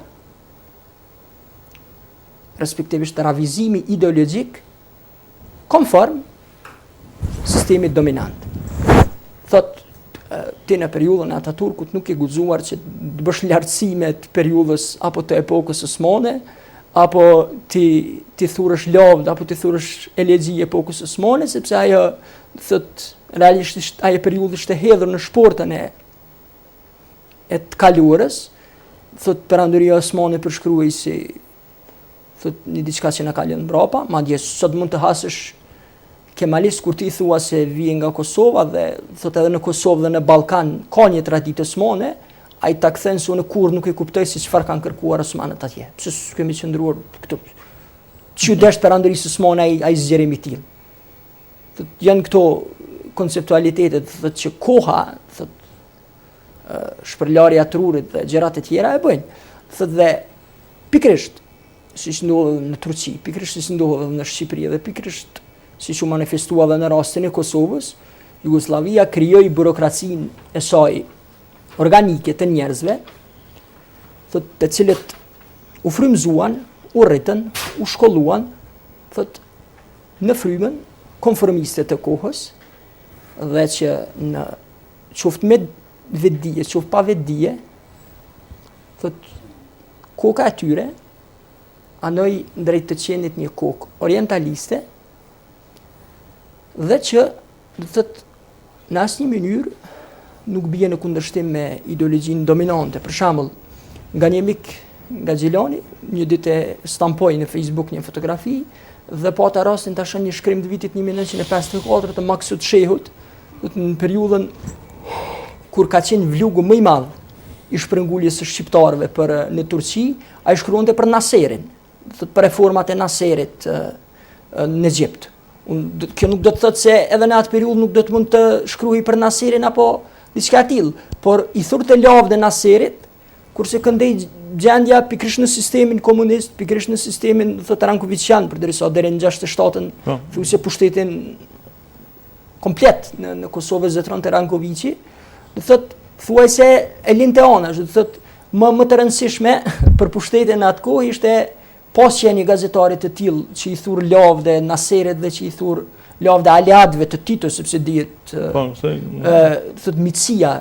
respektivisht ravizimi ideologjik konform sistemit dominant. Ti në periudhën e Ataturkut nuk e guxuar që të bësh lartësime të periudhës apo të epokës osmane, apo ti thurësh lavd, apo ti thurësh elegji e epokës osmane, sepse ajo realisht ajo periudhë ishte hedhur në shportën e të kaluarës. Perandoria osmane përshkruaj si një diçka që na ka lënë mbrapa, madje sot mund të hasësh kemalist kur ti thua se vije nga Kosova dhe edhe në Kosovë dhe në Ballkan ka një traditë osmane, ai ta kthen se unë kur nuk e kuptoj se çfarë kanë kërkuar osmanët atje. Pse kemi qëndruar këtu? Çu dash perandorisë osmane ai zgjerim i tillë. Janë këto konceptualitetet që koha, shpërlarja e trurit dhe gjërat e tjera e bëjnë. Dhe pikërisht siç ndodhi në Turqi, pikërisht siç ndodhi në Shqipëri dhe pikërisht siç u manifestua edhe në rastin e Kosovës, Jugosllavia krijoi burokracinë e saj organike të njerëzve, të cilët u frymëzuan, u rritën, u shkolluan, në frymën konformiste të kohës, dhe që në qoftë me vetdije, qoftë pa vetdije, koka e tyre anoj drejt të qenit një kokë orientaliste, dhe që në asnjë mënyrë nuk bie në kundërshtim me ideologjinë dominante. Për shembull, nga një mik nga Xhilani, një ditë stampoi në Facebook një fotografi dhe pata rastin ta shoh një shkrim të vitit 1954 të Maksut Shehut, në periudhën kur ka qenë vlugu më i madh i shpërnguljes së shqiptarëve në Turqi, ai shkruante për Naserin, për reformat e Naserit në Egjipt. Kjo nuk do të thotë se edhe në atë periudhë nuk do të mund të shkruaj për Naserin apo diçka e tillë, por i thurte lavdë Naserit, kurse këndej gjendja pikërisht në sistemin komunist, pikërisht në sistemin Rankovićian, përderisa deri në 67-ën thjesht pushtetin komplet në Kosovë zetronte Rankovići, do thotë thuajse e linte anash, do thotë më të rëndësishme për pushtetin në atë kohë ishte pas që një gazetarit të tillë që i thur lavde Naserit dhe që i thur lavde aliatëve të Titos, sepse dihet thot mitësia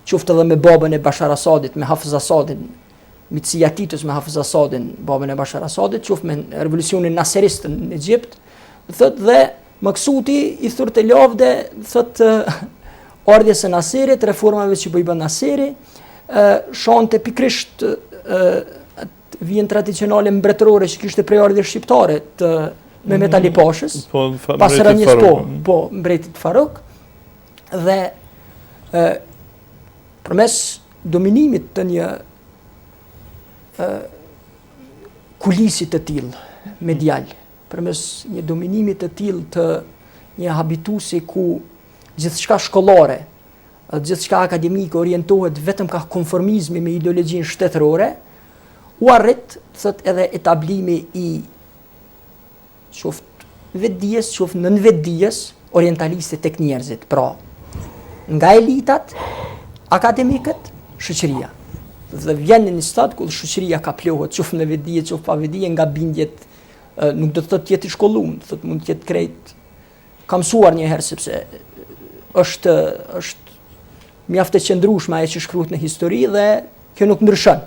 qoftë edhe me babën e Bashar Asadit, me Hafiz Asadin, mitësia Titos me Hafiz Asadin, babën e Bashar Asadit, qoftë me revolucionin Naserist në Egjipt, thot dhe Maksuti i thur të lavde thot ardhjes së Naserit, reformave që po i bën Naseri, shante pikrisht vjen tradicionale mbretërore që kishte prej ardhjes shqiptare të Mehmet Ali Pashës, pas rënies mbretit Faruk, dhe përmes dominimit të një kulisit të tillë medial, përmes një dominimit të tillë të një habitusi ku gjithçka shkollore, gjithçka akademike orientohet vetëm ka konformizmi me ideologjinë shtetërore, u arrit thot edhe etablimi i qoftë vetdijes, qoftë nën vetdijes orientaliste tek njerëzit, pra nga elitat, akademikët, shoqëria. Dhe vjen në një stad ku shoqëria ka plohet, qoftë në vetdije, qoftë pa vetdije, nga bindjet, nuk do të thotë jetë i shkolluar, thot mund të jetë krejt ka mësuar një herë sepse është mjaft e qëndrueshme ajo që shkruhet në histori dhe kjo nuk ndryshon.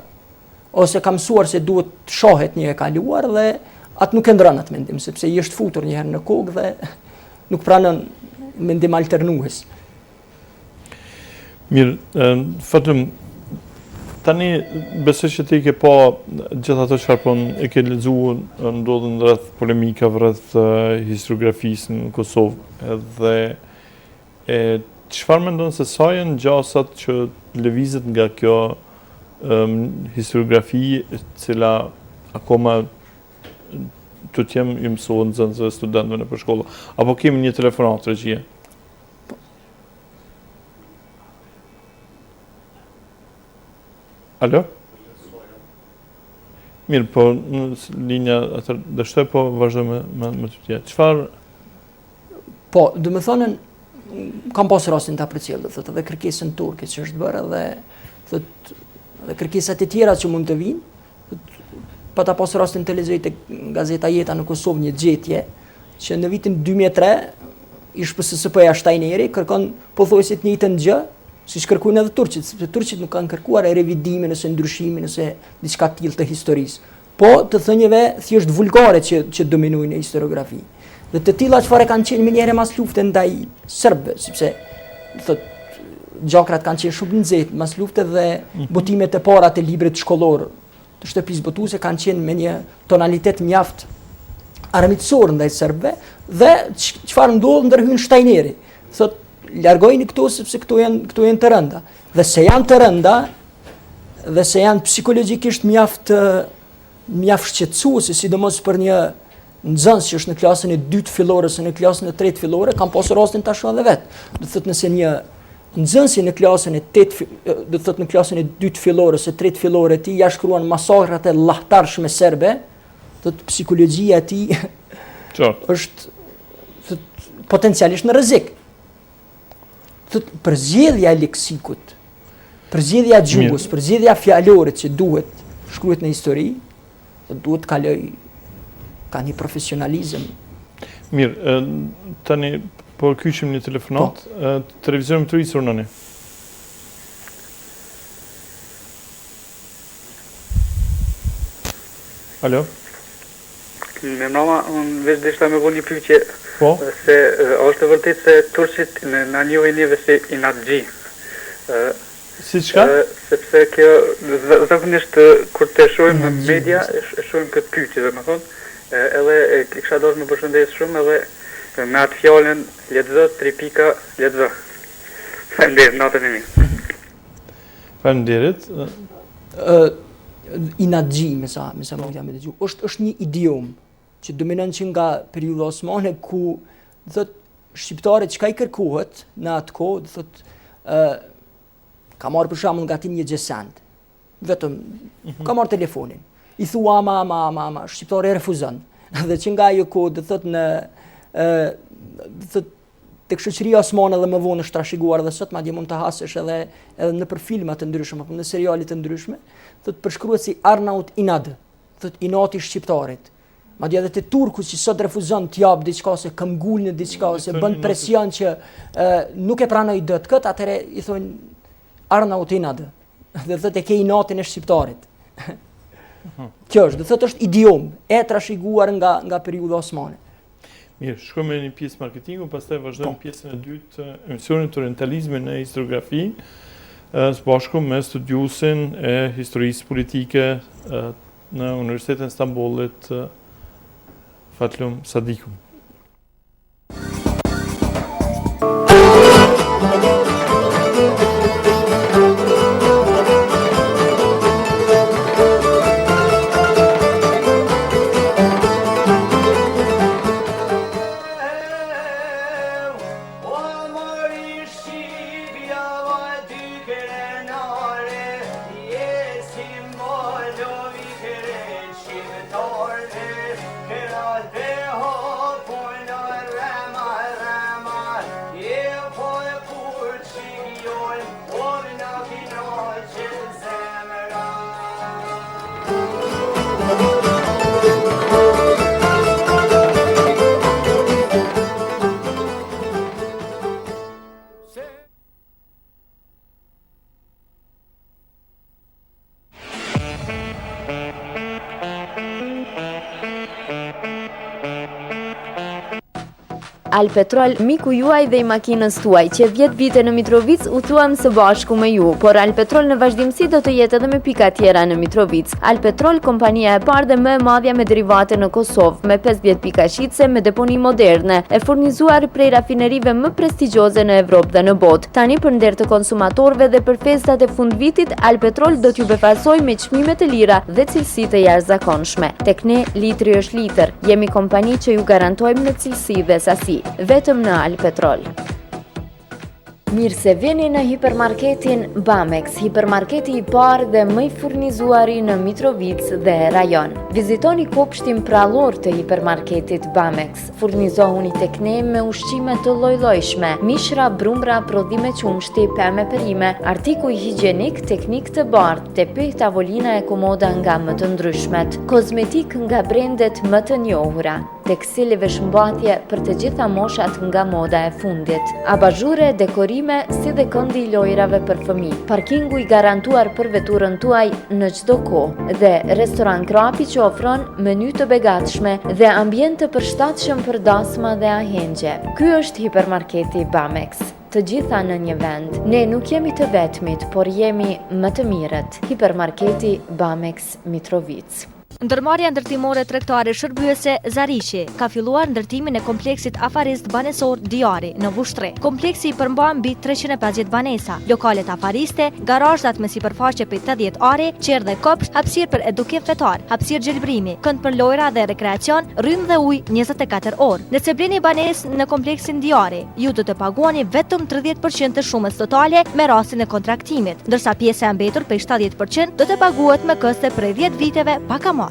Ose ka mësuar se duhet të shohet një e kaluar dhe atë nuk e ndron atë mendim, sepse i është futur një herë në kokë dhe nuk pranon mendim alternues. Mirë, Fatëm, tani besoj që ti ke pa gjithë ato çfarë e ke lexuar ndodhen rreth polemikave rreth historiografisë në Kosovë, edhe çfarë mendon se sa janë gjasat që lëvizet nga kjo historiografi, cila akoma të t'jem i mësohet nxënësve studentëve në përshkolla, apo kemi një telefonat regjie? Alo? Mirë, po në linja atër dështoj, po vazhdo me të tje. Qëfar? Po, dhe me thonën, kam pas rastin të apreciel, dhe kërkesën turke që është bërë, dhe kërkesat e tjera që mund të vinë, pa ta pas rastin të lexoj te gazeta Jeta në Kosovë një gjetje, që në vitin 2003, ish PSSP-ja Shtajneri, kërkon pothuajse të njëjtën gjë, siç kërkuan edhe turqit, sepse turqit nuk kanë kërkuar revidimin ose ndryshimin ose diçka të tillë të historisë, po të thënieve thjesht vulgare që dominojnë në historiografi. Dhe të tilla çfarë kanë qenë më njëherë mas luftën ndaj serbëve, sepse thotë gjakrat kanë qenë shumë nxehtë mas luftës dhe botimet e para të librit shkollor të shtëpisë botuese kanë qenë me një tonalitet mjaft armiqësor ndaj serbëve dhe çfarë ndodh ndërhyn Shtajneri. Thotë largojini këto sepse këto janë të rënda. Dhe se janë të rënda dhe se janë psikologjikisht mjaft shqetësuese, sidomos për një nxënës që është në klasën e 2 fillore ose në klasën e 3 fillore, kam pasur rastin ta shoh edhe vet. Do thotë nëse një nxënësi në klasën e 8, do thotë në klasën e 2 fillore ose 3 fillore ti ja shkruan masakrat e llahtarshme serbe, do të psikologjia e tij është potencialisht në rrezik. Përzgjedhja e leksikut, përzgjedhja e gjuhës, përzgjedhja e fjalorit që duhet shkruhet në histori, duhet kaloj ka një profesionalizëm. Mirë, tani po kyçim një telefonat, televizionin të rrisur nëni. Alo? Me mama, unë veç deshta me bo një pyqje, po? Se është e vërtet se turqit në njohin njëve si inatgji. Si qka? Sepse kjo, zakonisht kur të shohim në media, e shohim këtë pyqje, dhe më thonë, edhe kisha dosh me përshëndes shumë edhe me atë fjallën letëzë, 3 pika, letëzë. Faleminderit, natën e mirë. Faleminderit. Inatgji, me sa mundja me dëgju, është një idiom që dominon që nga periudha osmane ku thot shqiptarët çka i kërkohet në atë kohë, thot ka marrë për shembull nga ti një gjesend. Vetëm ka marrë telefonin. I thua ama, shqiptari refuzon. Dhe që nga ajo kohë, do thot në thot tek shoqëria osmane dhe më vonë është trashëguar dhe sot madje mund ta hasesh edhe nëpër filma të ndryshme apo në seriale të ndryshme, thot përshkruhet si Arnaut Inad. thot inati shqiptarit. Madje edhe te turku që sot refuzon të jap diçka se këmbgul në diçka ose bën presion që nuk e pranoj dot kët, atëherë i thonë Arnautina dë. Dhe thotë e ke inatin e shqiptarit. Kjo është, do thotë është idiom e trashëguar nga periudha osmane. Mirë, shkojmë në një pjesë marketingu, pastaj vazhdojmë pjesën e dytë të emisionit Orientalizmi në historiografi, së bashku me studiusin e historisë politike në Universitetin e Stambollit, Fatlum Sadiku. Alpetrol, miku juaj dhe i makinës tuaj, që 10 vite në Mitrovic u thuam së bashku me ju, por Alpetrol në vazhdimsi do të jetë edhe me pika tjera në Mitrovic. Alpetrol, kompania e parë dhe më e madhja me derivate në Kosovë, me 50 pika shitse me deponi moderne, e furnizuar prej rafinerive më prestigjioze në Evropë dhe në botë. Tani për nder të konsumatorëve dhe për festat e fundvitit, Alpetrol do t'ju befasoj me çmime të lira dhe cilësi të jashtëzakonshme. Tek ne litri është litër. Jemi kompani që ju garantojmë në cilësi dhe sasi. Vetëm në Alpetrol. Mirë se vini në hipermarketin Bamex, hipermarketi i parë dhe më i furnizuari në Mitrovic dhe rajon. Vizitoni kopshtin prallor të hipermarketit Bamex. Furnizohuni tek ne me ushqime të lloj-llojshme, mishra, brumra, prodhime qumshti, pemë perime, artikuj higienik, teknik të bardh, tepih, tavolina e komoda nga më të ndryshmet, kozmetik nga brendet më të njohura, tekstil e veshmbathje për të gjitha moshat nga moda e fundit, abazhure, dekorime si dhe këndi i lojrave për fëmijë, parkingu i garantuar për veturën tuaj në çdo kohë dhe restoran Krapi që ofron meny të begatshme dhe ambient të përshtatshëm për dasma dhe ahengje. Ky është hipermarketi Bamex. Të gjitha në një vend. Ne nuk jemi të vetmit, por jemi më të mirët. Hipermarketi Bamex Mitrovic. Ndërmarrja ndërtimore tregtare shërbyese Zarishi ka filluar ndërtimin e kompleksit afarist banesor Diari në Vushtre. Kompleksi i përmban mbi 350 banesa, lokalet afariste, garazhat me sipërfaqe prej 80 are, qerr dhe kopsh, hapësirë për edukim fetar, hapësirë gjelbrimi, kënd për lojra dhe rekreacion, rrymë dhe ujë 24 orë. Nëse bleni banesë në kompleksin Diari, ju do të paguani vetëm 30% të shumës totale me rastin e kontraktimit, ndërsa pjesa e mbetur prej 70% do të paguhet me koste prej 10 viteve pa kamar.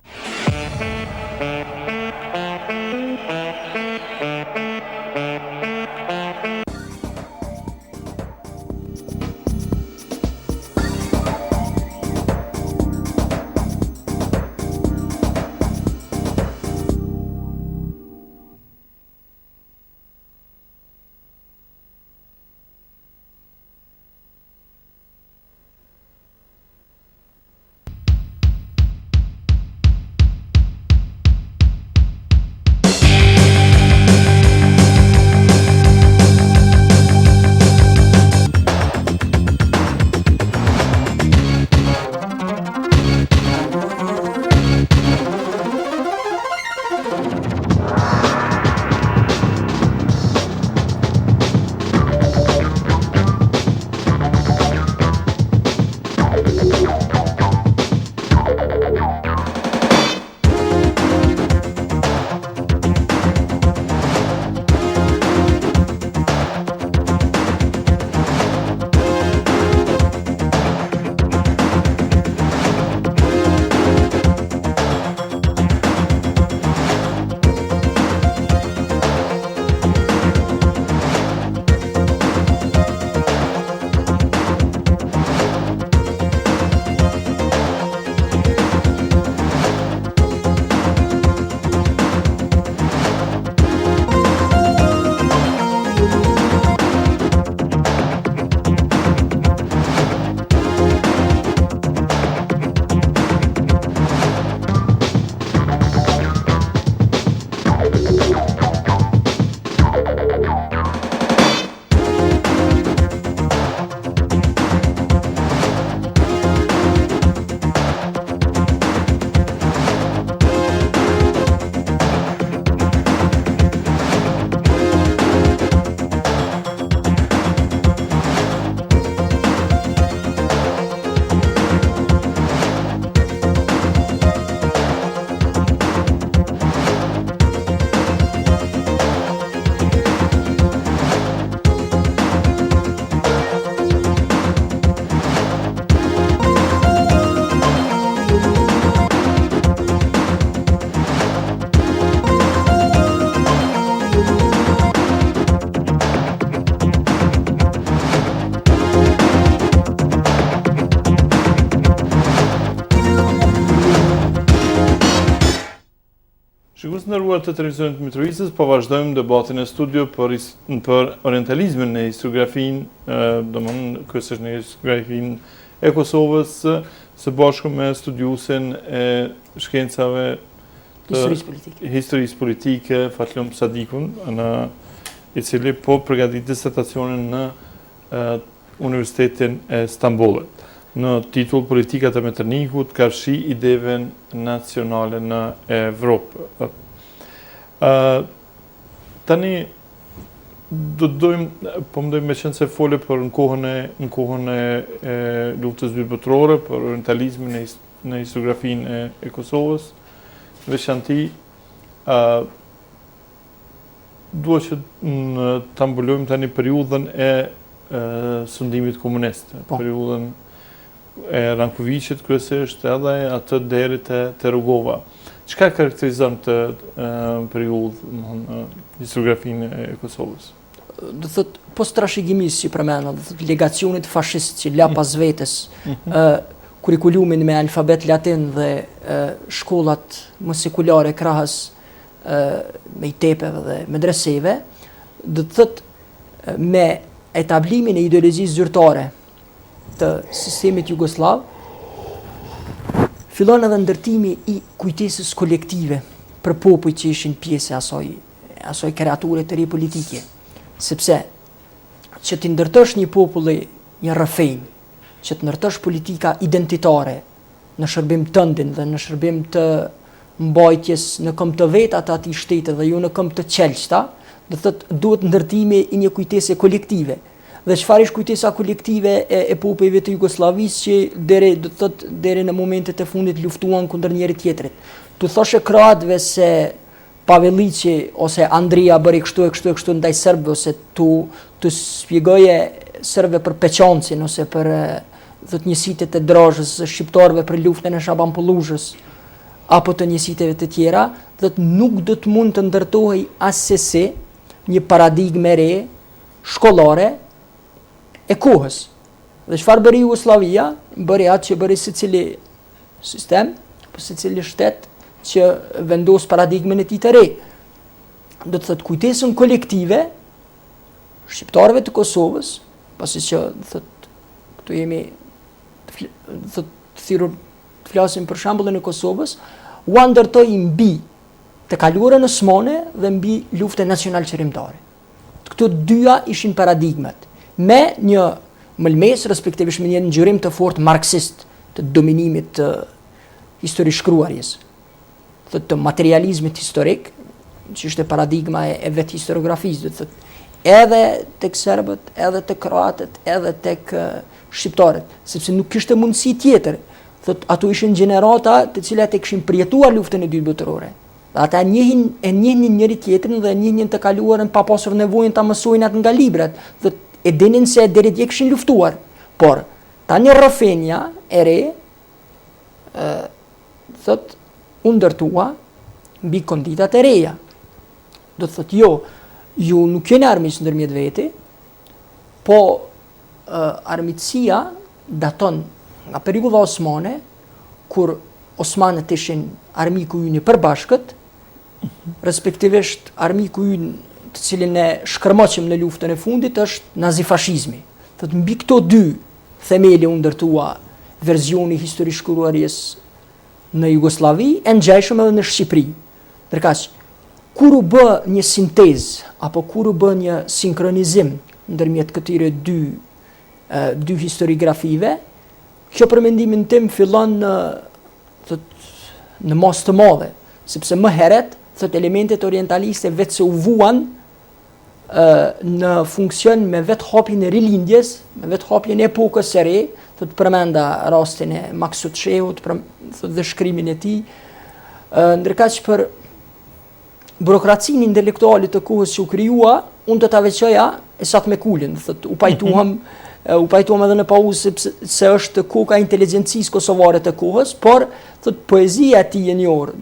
Shikues të nderuar të televizionit të Mitrovicës, po vazhdojmë debatin e studio për orientalizmin në historiografinë, domthonë kryesisht në historiografinë e Kosovës, së bashku me studiusin e shkencave historisë politike, Fatlum Sadikun, i cili po përgatit disertacionin në Universitetin e Stambollit, në titull Politikat e Metternihut, Karshi ideve nacionale në Evropë. Tani, më dojmë me qenë se fole për në kohën e luftës dytë botërore, për orientalizmin në historiografinë e Kosovës, veçanti, dua që të mbulojmë tani periudhën e sundimit komunist, periudhën e Rankovicit kryesisht edhe atë deri te Rugova. Çka karakterizon të periudhë në historiografinë e Kosovës? Do thot post trashëgimisë që përmenda, do thot legacionit fashist që la pas vetes, kurikulumin me alfabet latin dhe shkollat më sekulare krahas me tepeve dhe medreseve, do të thot me etablimin e ideologjisë zyrtare të sistemit jugoslav, fillon edhe ndërtimi i kujtesës kolektive për popull që ishin pjesë asoj kreature të ri politike. Sepse që të ndërtosh një populli një rrëfenj, që të ndërtosh politika identitare në shërbim tëndin dhe në shërbim të mbajtjes në këmbë të vetat atij shteti dhe jo në këmbë të qelçta, do thotë duhet ndërtimi i një kujtese kolektive. Dhe çfarë është kujtesa kolektive e popujve të Jugosllavisë që deri në momentet e fundit luftuan kundër njëri tjetrit. Tu thoshe kroatëve se Pavelici ose Andria bëri kështu ndaj serbëve, ose tu shpjegoje serbëve për Peçoncin ose për njësitet e Drozhës, shqiptarëve për luftën e Shabanpollushës apo të njësiteve të tjera, nuk do të mund të ndërtohej asesi një paradigmë re shkollare e kohës. Dhe çfarë bëri Jugosllavia? Bëri atë që bëri secili sistem, apo secili shtet që vendos paradigmën e tij të re. Do të thotë kujtesën kolektive shqiptarëve të Kosovës, pasi që këtu jemi të flasim për shembullin e Kosovës, u ndërtoi mbi të kaluarën osmane dhe mbi luftën nacional qërimtare. Këto dyja ishin paradigmat, me një mëlmes, respektivisht me një ngjyrim të fortë marksist të dominimit të historishkruarjes, të materializmit historik, që është paradigma e vetë historiografisë, edhe tek serbët, edhe tek kroatët, edhe tek shqiptarët, sepse nuk kishte mundësi tjetër. Ato ishin gjenerata të cilat e kishin përjetuar luftën e dytë botërore. Dhe ata njihnin njëri tjetrin dhe njihnin të kaluarën pa pasur nevojën ta mësojnë atë nga librat. Dhe e dinin se deri dje kishin luftuar. Por tani rrëfenja e re u ndërtua mbi konditat e reja. Do të thotë ju nuk jeni armiq ndërmjet veti, po armiqësia daton nga periudha osmane, kur osmanët ishin armiku ynë i përbashkët, respektivisht armiku ynë të cilin ne shkërmoqim në luftën e fundit është nazifashizmi. Thotë mbi këto dy themele u ndërtua verzioni historishkruarjes në Jugosllavi, e ngjashëm edhe në Shqipëri. Ndërkaq, kur u bë një sintezë apo kur u bë një sinkronizim ndërmjet këtyre dy historiografive, kjo për mendimin tim fillon në mos të madhe, sepse më herët elementet orientaliste vetë se u vuan në funksion me vetë hapjen e rilindjes, me vetë hapjen e epokës së re, përmenda rastin e Maksut Shehut dhe shkrimin e tij, ndërkaq për burokracinë intelektuale të kohës që u krijua, unë do ta veçoja Esat Mekulin, u pajtuam edhe në pauzë se është koka e inteligjencisë kosovare të kohës, por poezia e tij e njohur,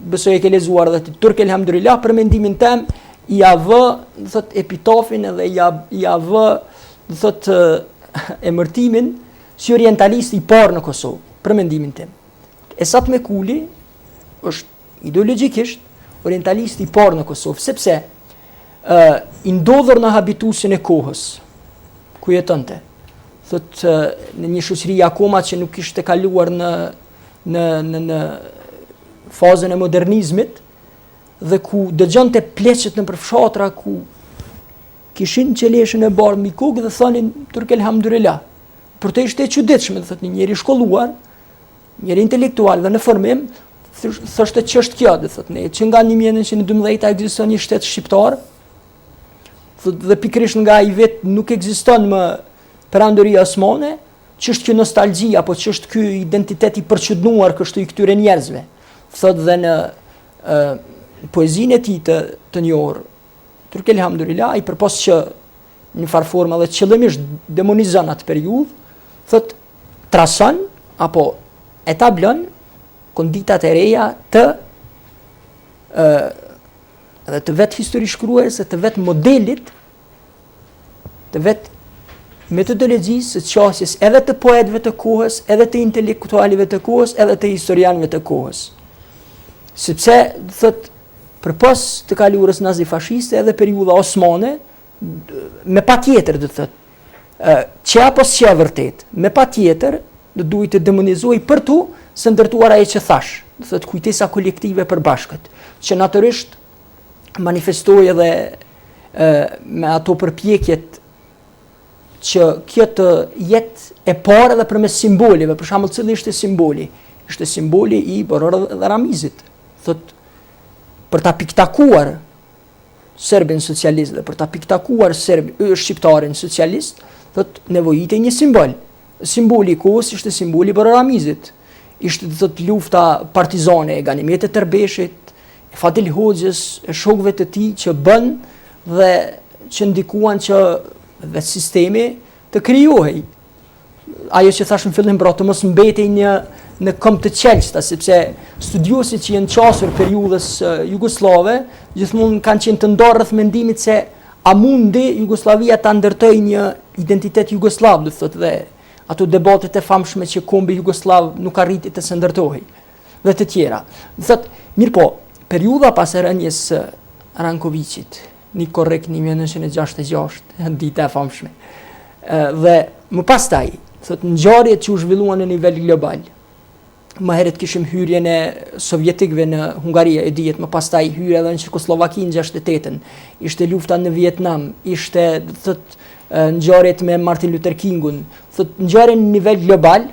besoj e ke lexuar edhe ti, Turk Elhamdulillah, për mendimin tim i avë epitafin edhe i avë emërtimin si orientalist i parë në Kosovë, për mendimin tim. Esat Mekuli është ideologjikisht orientalisti i parë në Kosovë, sepse i ndodhur në habitusin e kohës, ku jetonte. Thot në një shoqëri akoma që nuk ishte kaluar në fazën e modernizmit dhe ku dëgjonte pleqet në përfshatra ku kishin qeleshën e bardhë mbi kokë dhe thonin turk elhamdulillah. Për të ishte e çuditshme, thot një njeri shkolluar, njeri intelektual dhe në formim, thoshte ç'është kjo, thot ne që nga 1912 ekziston një shtet shqiptar, dhe pikërisht nga ai vet nuk ekziston më perandoria osmane, ç'është kjo nostalgji apo ç'është ky identitet i përçudnuar kështu i këtyre njerëzve. Thot dhe në poezinë e tij të njohur, turk elhamdulillah, ai përpos që një farë formë dhe qëllimisht demonizon atë periudhë, thot trason apo etablon konditat e reja edhe të vetë historishkruese, të vetë modelit, të vetë metodologjisë së qasjes edhe të poetëve të kohës, edhe të intelektualive të kohës, edhe të historianëve të kohës. Sepse, thot, përpos të kaluarës nazi-fashiste edhe periudha osmane, me patjetër, do thot, që apo s'e vërtet, me patjetër do duhet të demonizoj për tu së ndërtuar ajo që thash, do thot kujtesa kolektive përbashkët, që natyrisht manifestoj edhe me ato përpjekjet që kjo të jetë e parë edhe përmes simbolive, për shembull cili ishte simboli? Ishte simboli i Boror dhe Ramizit. Thot, për ta piktakuar serbin socialist dhe për ta piktakuar shqiptarin socialist, thot nevojitej një simbol. Simboli i kohës ishte simboli i Boror Ramizit. Ishte thot lufta partizane e Ganimet e Tërbeshit, e Fadil Hoxhës, e shokëve të tij që bën dhe që ndikuan që dhe sistemi të krijohej. Ajo që thash në fillim pra të mos mbetej në këmbë të qelçta, sepse studiosit që janë qasur periudhës jugoslave gjithmonë kanë qenë të ndarë rreth mendimit se a mundi Jugoslavia ta ndërtojë një identitet jugoslav, do thotë, dhe ato debatet e famshme që kombi jugoslav nuk arriti të së ndërtohej dhe të tjera. Do thotë, mirë po, periudha pas rënies së Rankovicit, një korrekt 1966, dita e famshme. Dhe më pastaj, thot ngjarjet që u zhvilluan në nivel global. Më herët kishim hyrjen e sovjetikëve në Hungari, e dihet, më pastaj hyrja edhe në Çekoslovaki në 68-ën. Ishte lufta në Vietnam, ishte thot ngjarjet me Martin Luther Kingun, thot ngjarje në nivel global,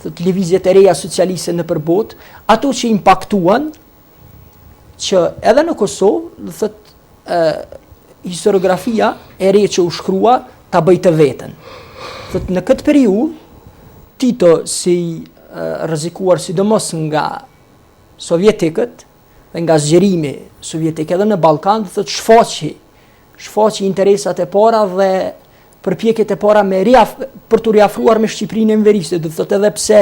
thot lëvizjet e reja socialiste nëpër botë, ato që impaktuan që edhe në Kosovë, thot historiografia e re që u shkrua ta bëj të veten. Thot në këtë periudhë Tito si rrezikuar sidomos nga sovjetikët dhe nga zgjerimi sovjetik edhe në Ballkan, thot shfaqi interesat e para dhe përpjekjet e para për të riafruar me Shqipërinë enveriste, do thot edhe pse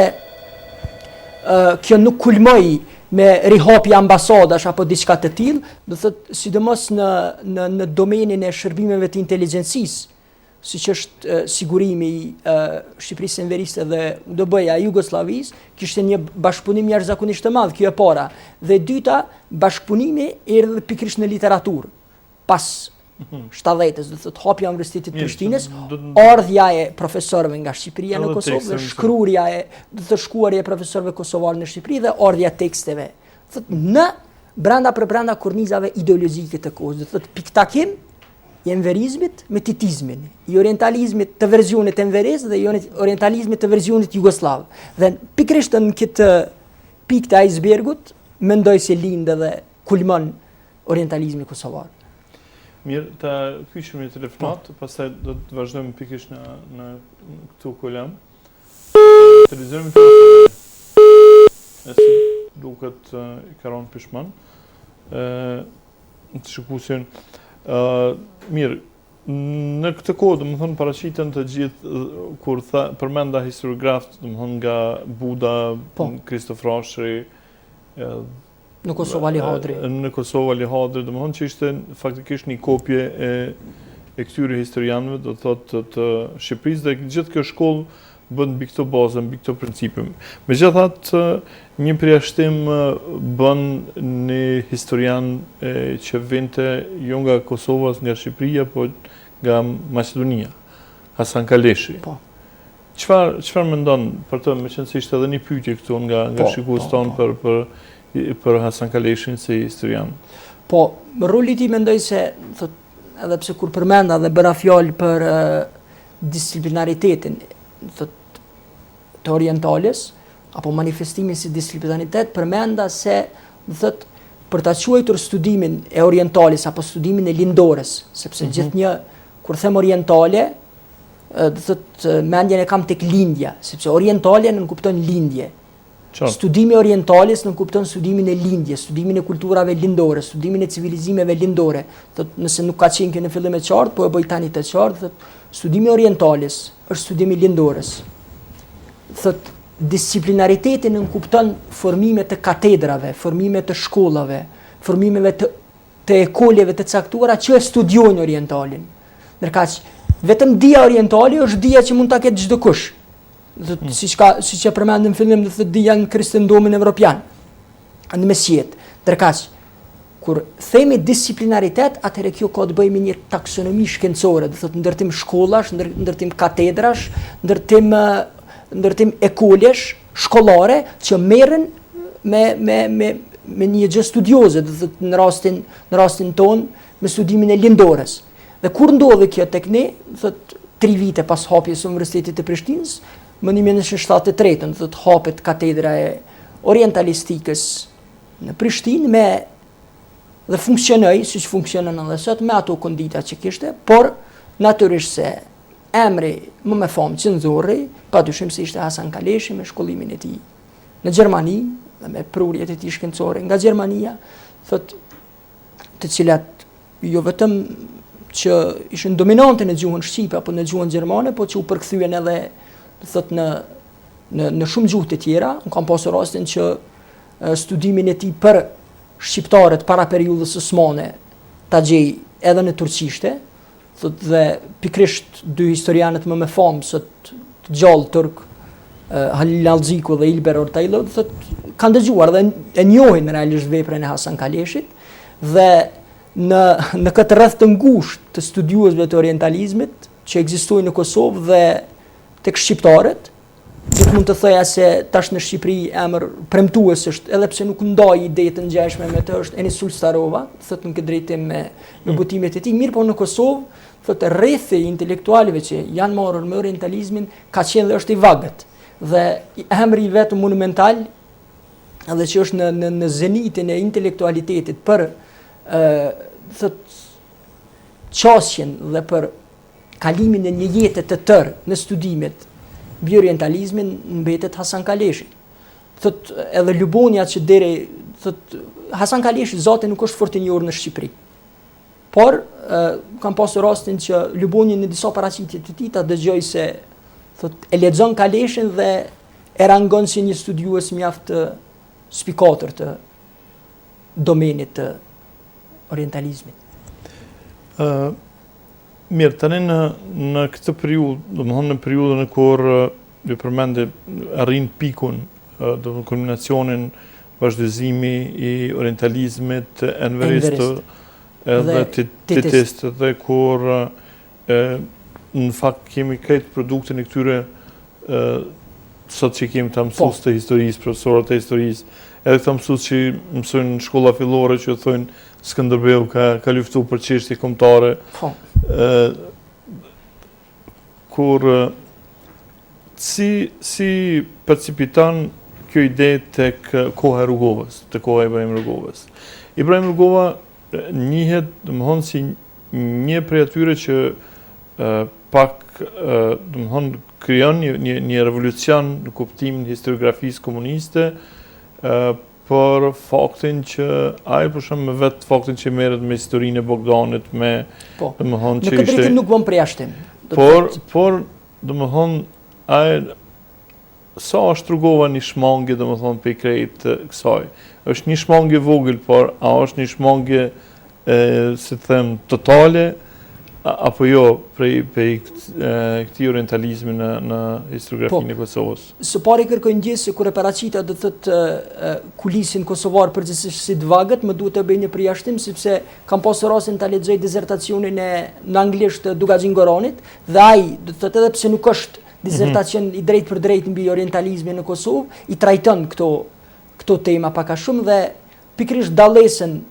kjo nuk kulmoi me rihapje ambasadash apo diçka të tillë, do thot sidomos në domenin e shërbimeve të inteligjencisë, siç është sigurimi i Shqipërisë enveriste dhe UDB-ja e Jugosllavisë, kishte një bashkëpunim jashtëzakonisht të madh, kjo e para. Dhe e dyta, bashkëpunimi erdhi pikërisht në literaturë. Pas 70-s, do thot hapja e Universitetit Prishtinës, ardhja e profesorëve nga Shqipëria në Kosovë, dhe shkruarja e shkuarja e profesorëve kosovarë në Shqipëri dhe ardhja e teksteve. Thot në brenda kornizave ideologjike të kohës, do thot piktakim i enverizmit me titizmin, i orientalizmit të versionit enverez dhe i orientalizmit të versionit jugoslav. Dhe pikërisht në këtë pikë të icebergut, mendoj se lind edhe kulmon orientalizmi kosovar. Mirë, ta kyçim një telefonat, pastaj do të vazhdojmë pikërisht në këtu kolem. Të lexojmë telefonin. Nëse duket i karon pishman. Të shikuesin. Mirë, në këtë kohë, domethënë paraqiten të gjithë kur përmenda historiografët, domethënë nga Buda, Kristof Rashri, në Kosovë Ali Hadri. Në Kosovë Ali Hadri, domethënë që ishte faktikisht një kopje e këtyre historianëve, do thotë të Shqipërisë, dhe gjithë kjo shkollë bën mbi këto bazë, mbi këto principe. Megjithatë, një përjashtim bën një historian që vinte jo nga Kosova, nga Shqipëria, po nga Maqedonia, Hasan Kaleshi. Po. Çfarë mendon për të, meqenëse se ishte edhe një pyetje këtu nga shikues tonë për Hasan Kaleshin si historian? Po, roli ti mendoj se, edhe pse kur përmenda dhe bëra fjalë për disciplinaritetin të orientales, apo manifestimin si disciplinaritet, përmenda se për ta quajtur studimin e orientales apo studimin e lindores, sepse gjithnjë kur them orientale, mendjen e kam tek lindja, sepse orientale nuk kupton lindje. Studimi orientalis nuk kupton studimin e lindjes, studimin e kulturave lindore, studimin e civilizimeve lindore. Nëse nuk ka qenë kjo në fillim e qartë, po e bëj tani të qartë, studimi orientalis është studimi lindores. Disciplinaritetin nuk kupton formimet të katedrave, formimet të shkollave, formimeve të ekoleve të caktuara që studiojnë orientalin. Ndërkaq, vetëm dia orientali është dia që mund ta ketë çdo kush. Siç e përmendëm në fillim, dia në kristendomin evropian, në mesjet. Ndërkaq, kur themi disciplinaritet, atëherë kjo ka të bëjë me një taksonomi shkencore, do thotë ndërtim shkollash, ndërtim katedrash, ndërtim ekolesh, shkollare që merren me një gjë studioze, do thotë në rastin ton me studimin e lindores. Dhe kur ndodhi kjo tek ne, thotë 3 vite pas hapjes së Universitetit të Prishtinës, më 1973, do thotë hapet katedra e orientalistikës në Prishtinë dhe funksionoi siç funksionon edhe sot me ato kondita që kishte, por natyrisht se emri më me famë cenzori, padyshim se ishte Hasan Kaleshi me shkollimin e tij në Gjermani dhe me prurjet e tij shkencore nga Gjermania, thotë, të cilat jo vetëm që ishin dominante në gjuhën shqipe apo në gjuhën gjermane, po që u përkthyen edhe thotë në shumë gjuhë të tjera. Unë kam pasur rastin që studimin e tij për shqiptarët para periudhës osmane ta gjej edhe në turqishte, thotë, dhe pikrisht 2 historianët më me famë sot të gjallë turk, Halil Alziku dhe Ilber Ortaylı, thotë, kanë dëgjuar dhe e njohin realisht veprën e Hasan Kaleshit, dhe në këtë rreth të ngushtë të studiuesve të orientalizmit që ekzistojnë në Kosovë dhe tek shqiptarët, që mund të thoja se tash në Shqipëri emër premtues është, edhe pse nuk ndaj ide të ngjashme me të, është Enis Sulstarova, thotë në këtë drejtim me butimet e tij, mirë po në Kosovë, thotë rrethi i intelektualëve që janë marrur me orientalizmin ka qenë dhe është i vagët. Dhe emri i vet monumental, edhe që është në zenitin e intelektualitetit për qasjen dhe për kalimin e një jete të tërë në studimet mbi orientalizmin mbetet Hasan Kaleshi. Thotë edhe Lubonja që deri thotë Hasan Kaleshi zoti nuk është fort i njohur në Shqipëri. Por kam pasur rastin që Lubonja në disa paraqitje të tij ta dëgjoj se thotë e lexon Kaleshin dhe e rangon si një studiues mjaft spikatër të domenit të orientalizmit. Mirë, tani në këtë periudhë, domethënë në periudhën e kur ju përmendë arrin pikun, domethënë kulminacionin, vazhdimimi i orientalizmit, Enverist edhe Titist, dhe kur në fakt kemi këtë produktin e këtyre sot që kemi të mësues të historisë, profesorët të historisë, edhe këta mësues që mësojnë në shkolla fillore që thonë Skënderbeu ka luftuar për çështje kombëtare. Kur si percipiton kjo ide tek koha e Rugovës, tek koha e Ibrahim Rugovës. Ibrahim Rugova njihet domethënë si një prej atyre që pak domethënë krijon një revolucion në kuptimin e historiografisë komuniste, për faktin që ai për shemb me vetë faktin që merret me historinë e Bogdanit, me domethënë që në këtë drejtim nuk bën përjashtim. Por domethënë ai sa është Rugova një shmangje domethënë pe krejt kësaj. Është një shmangje vogël, por a është një shmangje si them totale, apo jo prej këtij orientalizmi në historiografinë e Kosovës? Së pari kërkoj ndjes se kur e paraqita do thotë kulisin kosovar përgjithsisht si të vagët, më duhet të bëj një përjashtim sepse kam pasur rastin ta lexoj dizertacionin në anglisht të Dugaxhin Goranit dhe ai do thotë edhe pse nuk është dizertacion i drejt për drejt mbi orientalizmin në Kosovë, i trajton këto tema pak a shumë dhe pikërisht dallesën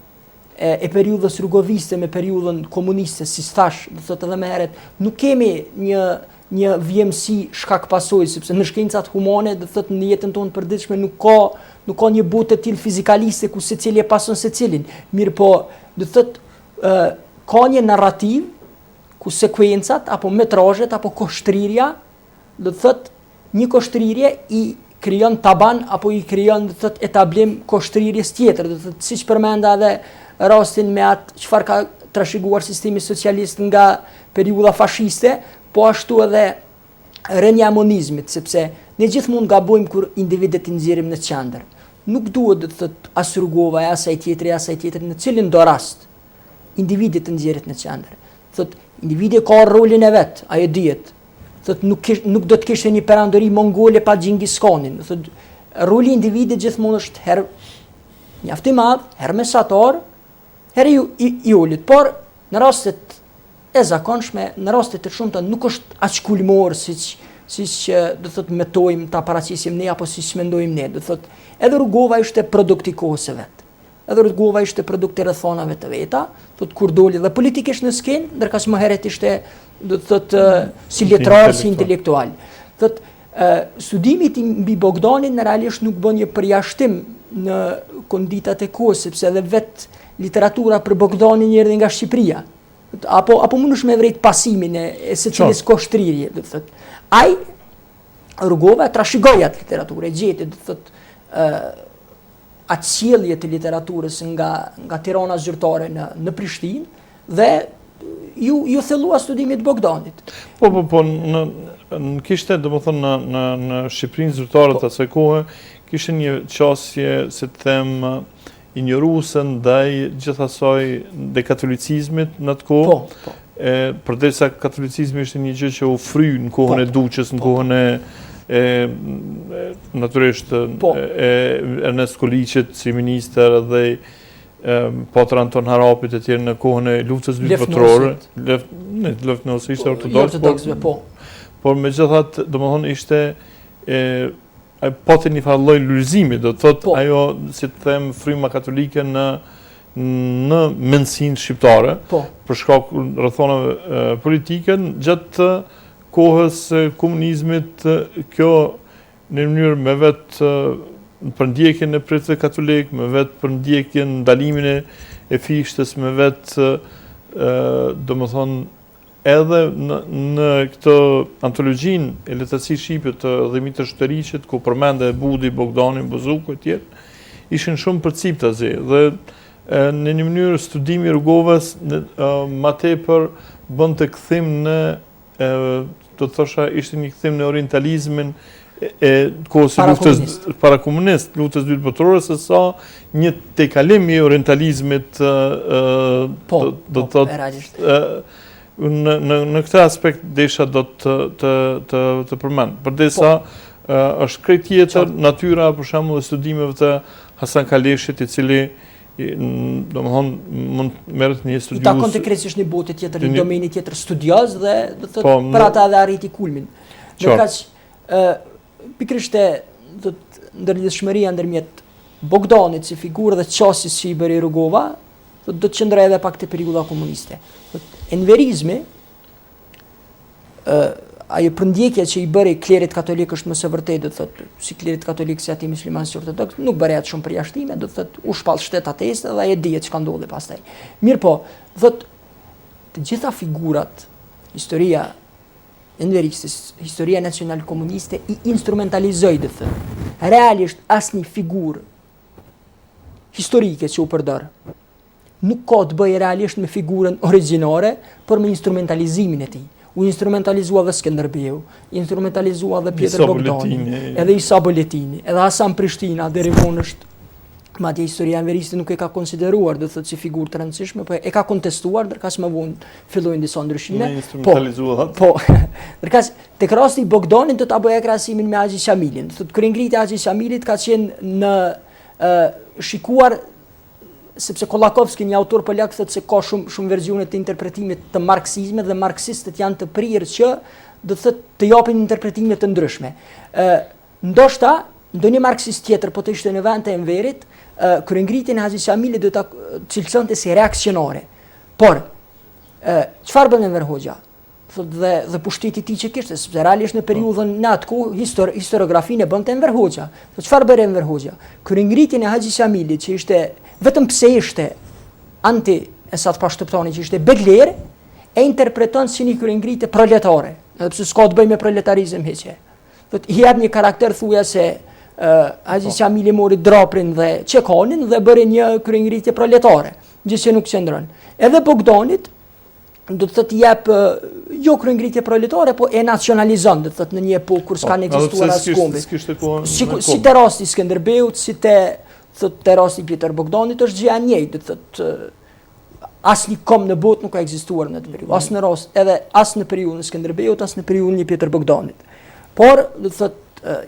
e periudhës rrugoviste me periudhën komuniste, si thash, do thotë edhe më herët, nuk kemi një vjemësi shkak pasojë, sepse në shkencat humane, do thotë në jetën tonë përditshme nuk ka një botë të tillë fizikaliste ku secili e pason secilin. Mirë po, do thotë ka një narrativ ku sekuencat apo metrazhet apo koshtriria, do thotë një koshtririe i krijon taban apo i krijon do thotë etablim koshtriries tjetër, do thotë siç përmenda edhe rastin me atë çfarë ka trashëguar sistemi socialist nga periudha fashiste, po ashtu edhe rënja e monizmit, sepse ne gjithmonë gabojmë kur individet i nxjerrim në qendër. Nuk duhet të thotë as rrugova e asaj tjetër në cilin do rast individi të nxjerret në qendër. Thotë individi ka rolin e vet, ai e dihet. Thotë nuk do të kishte një perandori mongole pa Xhingis Khanin. Thotë roli i individit gjithmonë është herë mjaft i madh, herë mesatar, herë i ulët, por në rastet e zakonshme, në rastet të shumta nuk është aq kulmor siç do thotë metojmë ta paraqisim ne apo siç mendojmë ne. Do thotë edhe rrugova ishte produkt i kohës së vet. Edhe rrugova ishte produkt i rrethonave të veta, thotë kur doli dhe politikisht në skenë, ndërkaq më herët ishte do thotë si letrar, si intelektual. Thotë studimi mbi Bogdanin realisht nuk bën një përjashtim në konditat e kohës, sepse edhe vetë literatura për Bogdanin erdhi nga Shqipëria. Apo mundesh me vërejt pasimin e secilis koshtririe, do thotë. Ai rrugova trashëgoi atë literaturë, gjeti do thotë atë sjellje të literaturës nga Tirana zyrtare në Prishtinë dhe ju thellua studimit të Bogdanit. Po, në kishte, domethënë në Shqipërinë zyrtare të asaj kohe, kishte një qasje, se të them, injoruese ndaj gjithasaj dhe katolicizmit në atë kohë. Po. Përderisa katolicizmi ishte një gjë që u fry në kohën e Duqës, në kohën e natyrisht Ernest Koliqit si minister dhe Patër Anton Harapit e tjerë në kohën e luftës dytë botërore. Lefnosi ishte ortodoks, por megjithatë, domethënë ishte pati një farë lloj lulëzimi, do të thotë ajo, si të them, fryma katolike në mendsinë shqiptare, për shkak rrethonave politike, gjatë kohës komunizmit, kjo në mënyrë me vetë përndjekjen e prejtëve katolik, me vetë përndjekjen ndalimin e fishtes, me vetë, domethënë, edhe në këtë antologjin e letërsi shqipe të Dhimit të Shtëriqit, ku përmende Budi, Bogdani, Bozuku e tjerë, ishin shumë përciptazi dhe në një mënyrë studimi rrugovës ma tepër bën të kthim në, do të thosha, ishte një kthim në orientalizmin e kohës së luftës parakomunist, luftës dytë botërore, se sa një tejkalim i orientalizmit do të thotë në këtë aspekt desha do të përmend. Përdesa është krejt tjetër natyra për shembull e studimeve të Hasan Kaleshit, i cili domethënë mund merret një studios. Ta konkretisht një botë tjetër, një domeni tjetër studioz dhe do të thotë për ata dhe arriti kulmin. Ndërkaq pikërisht ndërlidhshmëria ndërmjet Bogdanit si figurë dhe qasjes që i bëri Rugova, do të qëndroj edhe pak te periudha komuniste. Enverizmi, ajo përndjekja që i bëri klerit katolik është më së vërtetë, do të thotë, si klerit katolik si ati musliman si ortodoks, nuk bëret shumë përjashtime, do të thotë, u shpall shtet ateiste dhe ai e dihet çka ndodhi pastaj. Mirë po, thotë, të gjitha figurat, historia enveriste, historia nacional komuniste i instrumentalizoi, do të thotë. Realisht asnjë figurë historike që u përdor nuk ka të bëjë realisht me figurën origjinare, por me instrumentalizimin e tij. U instrumentalizua dhe Skënderbeu, instrumentalizua dhe Pjetër Bogdani, edhe Isa Boletini, edhe Hasan Prishtina deri vonë është madje historia enveriste nuk e ka konsideruar, do thotë si figurë të rëndësishme, po e ka kontestuar, ndërkas më vonë fillojnë disa ndryshime. Instrumentalizuar. Po, ndërkas tek rasti i Bogdanit do ta bëja krahasimin me Haxhi Shamilin. Do thotë kryengritja e Haxhi Shamilit ka qenë në shikuar, sepse Kollakovski, një autor polak, thotë se ka shumë versione të interpretimit të marksizmit dhe marksistët janë të prirë që do thotë të japin interpretime të ndryshme. Ndoshta ndonjë marksist tjetër, po të ishte në vend të Enverit, kryengritjen e Haxhi Shamilit do ta cilësonte si reaksionare. Por çfarë bën Enver Hoxha? Dhe pushteti i tij që kishte, sepse realisht në periudhën në atë kohë historiografinë e bënte Enver Hoxha. Çfarë bëri Enver Hoxha? Kryengritjen e Haxhi Shamilit, që ishte vetëm pse ishte anti Esat Pashtoptani, që ishte begler, e interpreton si një kryengritje proletare, edhe pse s'ka të bëjë me proletarizëm hiçe. I jep një karakter thujase Haxhi Shamili mori draprin dhe çekanin dhe bëri një kryengritje proletare, gjë që nuk qëndron. Edhe Bogdanit do të thotë jep jo kryengritje proletare, po e nacionalizon, do të thotë në një epokë kur s'kan ekzistuar as kombi. Si te rasti i Skënderbeut, si te rasti i Pjetër Bogdanit, është gjë e njëjtë, do të thotë asnjë kom në botë nuk ka ekzistuar në atë periudhë, as në periudhën e Skënderbeut, as në periudhën e Pjetër Bogdanit. Por, do të thotë,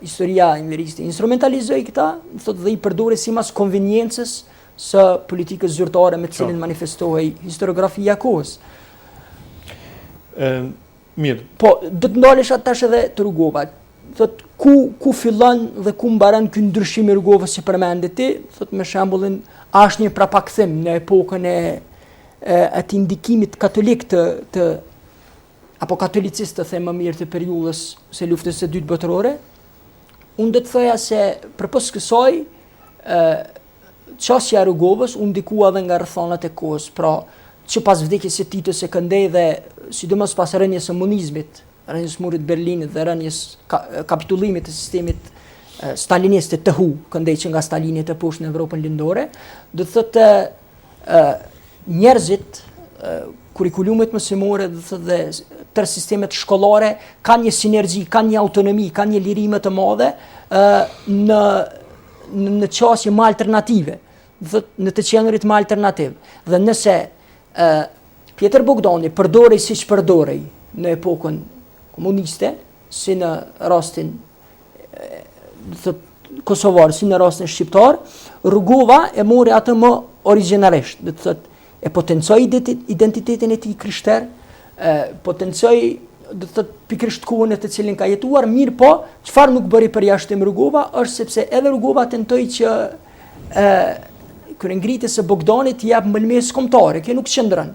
historia enveriste instrumentalizoi këta, do të thotë, dhe i përdori sipas konveniencës së politikës zyrtare me të cilën manifestohej historiografia e kohës. Mirë. Po, do të ndalesh tash edhe të Rugova. Thotë, ku fillon dhe ku mbaron ky ndryshim i Rugovës që përmendë ti? Thotë, me shembullin, është një prapakthim në epokën e atij ndikimit katolik apo katolicist të them më mirë të periudhës së luftës së dytë botërore. Unë do të thoja se përpos kësaj çështja e Rugovës u ndikua edhe nga rrethonat e kohës, pra që pas vdekjes së Titos së Këndej dhe sidomos pas rënies së komunizmit, rënies murit të Berlinit dhe rënies kapitullimit të sistemit stalinist të hu, Këndej që nga Stalini të poshtë në Evropën lindore, do të thotë njerëzit, kurikulumet mësimore dhe tërë sistemet shkollare kanë një sinergji, kanë një autonomi, kanë një lirime të madhe në qasje më alternative, në të qenurit më alternativ. Dhe nëse Pjetër Bogdani përdorej si që përdorej në epokën komuniste, si në rastin kosovar, si në rastin shqiptar, Rugova e mori atë më origjinarisht, do të thotë, e potencoi identitetin e tij krishter, potencoi, do të thotë, pikërisht kohën në të cilin ka jetuar, mirë po, çfarë nuk bëri përjashtim Rugova, është sepse edhe Rugova tentoi që kryengritjes së Bogdanit jap mbëlmesë kombëtare, kjo nuk qëndron.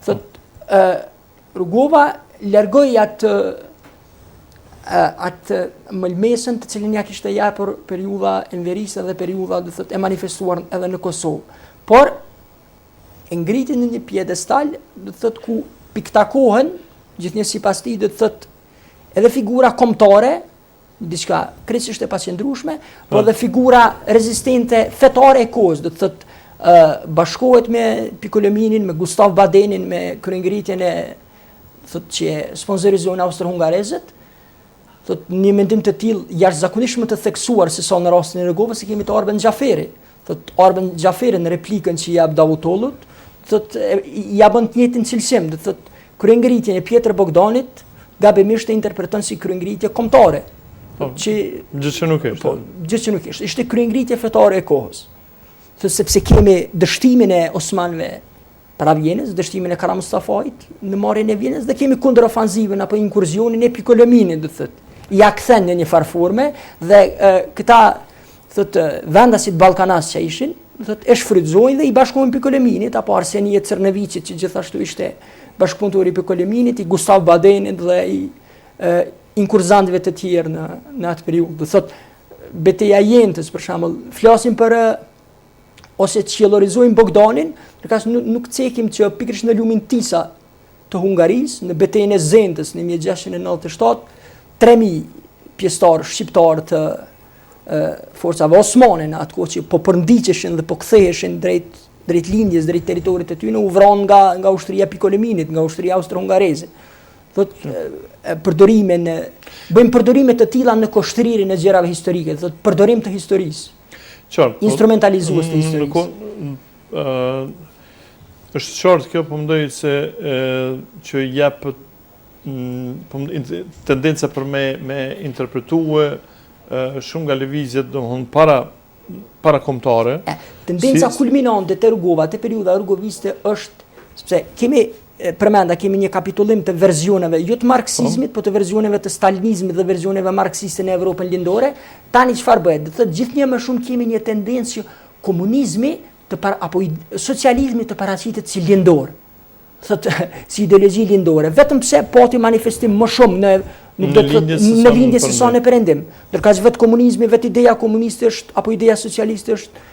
Thotë, Rugova largoi atë mbëlmesën të cilin ja kishte japur periudha enveriste dhe periudha, do të thotë, e manifestuar edhe në Kosovë. Por e ngriti në një piedestal, do të thotë, ku piktakohen, gjithnjë sipas tij, do të thotë, edhe figura kombëtare, diçka krejtësisht e paqëndrueshme, por edhe figura rezistente fetare e kohës, do të thotë, bashkohet me Piccolominin, me Gustav Badenin, me kryengritjen e thotë që sponsorizojnë austro-hungarezët. Thotë, një mendim të tillë jashtëzakonisht më të theksuar se sa në rastin e Rugovës kemi të Arben Xhaferi. Thotë, Arben Xhaferi në replikën që jap Davutollut, thotë, ja bën të njëjtin cilësim, do thotë, kryengritjen e Pjetër Bogdanit gabimisht e interpreton si kryengritje kombëtare. Gjë që nuk është. Po, gjë që nuk është. Ishte kryengritje fetare e kohës. Thotë, sepse kemi dështimin e Osmanëve para Vjenës, dështimin e Kara Mustafait në marrjen e Vjenës, dhe kemi kundërofanzivën apo inkursionin e Piccolominit, do thotë. Ja kthen në një farforme dhe këta, thotë, vendasit ballkanas që ishin, thotë, e shfrytëzojnë dhe i bashkojnë Piccolominit apo Arsenie Cernovicit, që gjithashtu ishte bashkëpunëtor i Piccolominit, i Gustav Badenit dhe i inkurzantëve të tjerë në atë periudhë. Do thotë, betejë e Jentës për shembull, flasim për ose qellorizojnë Bogdanin, përkas nuk cekim që pikërisht në lumin Tisa të Hungarisë, në betejën e Zentës në 1697, 3000 pjesëtar shqiptar të forcave osmane në atë kohë që po përndiqeshin dhe po ktheheshin drejt lindjes, drejt territorit të tyre, u vran nga ushtria Piccolominit, nga ushtria austro-hungareze. Thotë, bëjmë përdorime të tilla në koshtririn e gjërave historike, thotë, përdorim të historisë. instrumentalizues të historisë. Është qartë kjo, po mendoj se që jep tendenca për me interpretue shumë nga lëvizjet para kombëtare. Tendenca kulminante të rrugova, të periudha rrugoviste është, sepse kemi një kapitullim të versioneve, jo të marksizmit, po të versioneve të stalinizmit dhe versioneve marksiste në Evropën lindore. Tani çfarë bëhet? Do thotë gjithnjë më shumë kemi një tendencë që komunizmi apo socializmi të paraqitet si lindor. Thotë si ideologji lindore, vetëm pse pati manifestim më shumë në lindje se sa në perëndim. Ndërkaq vetë komunizmi, vetë ideja komuniste është apo ideja socialiste është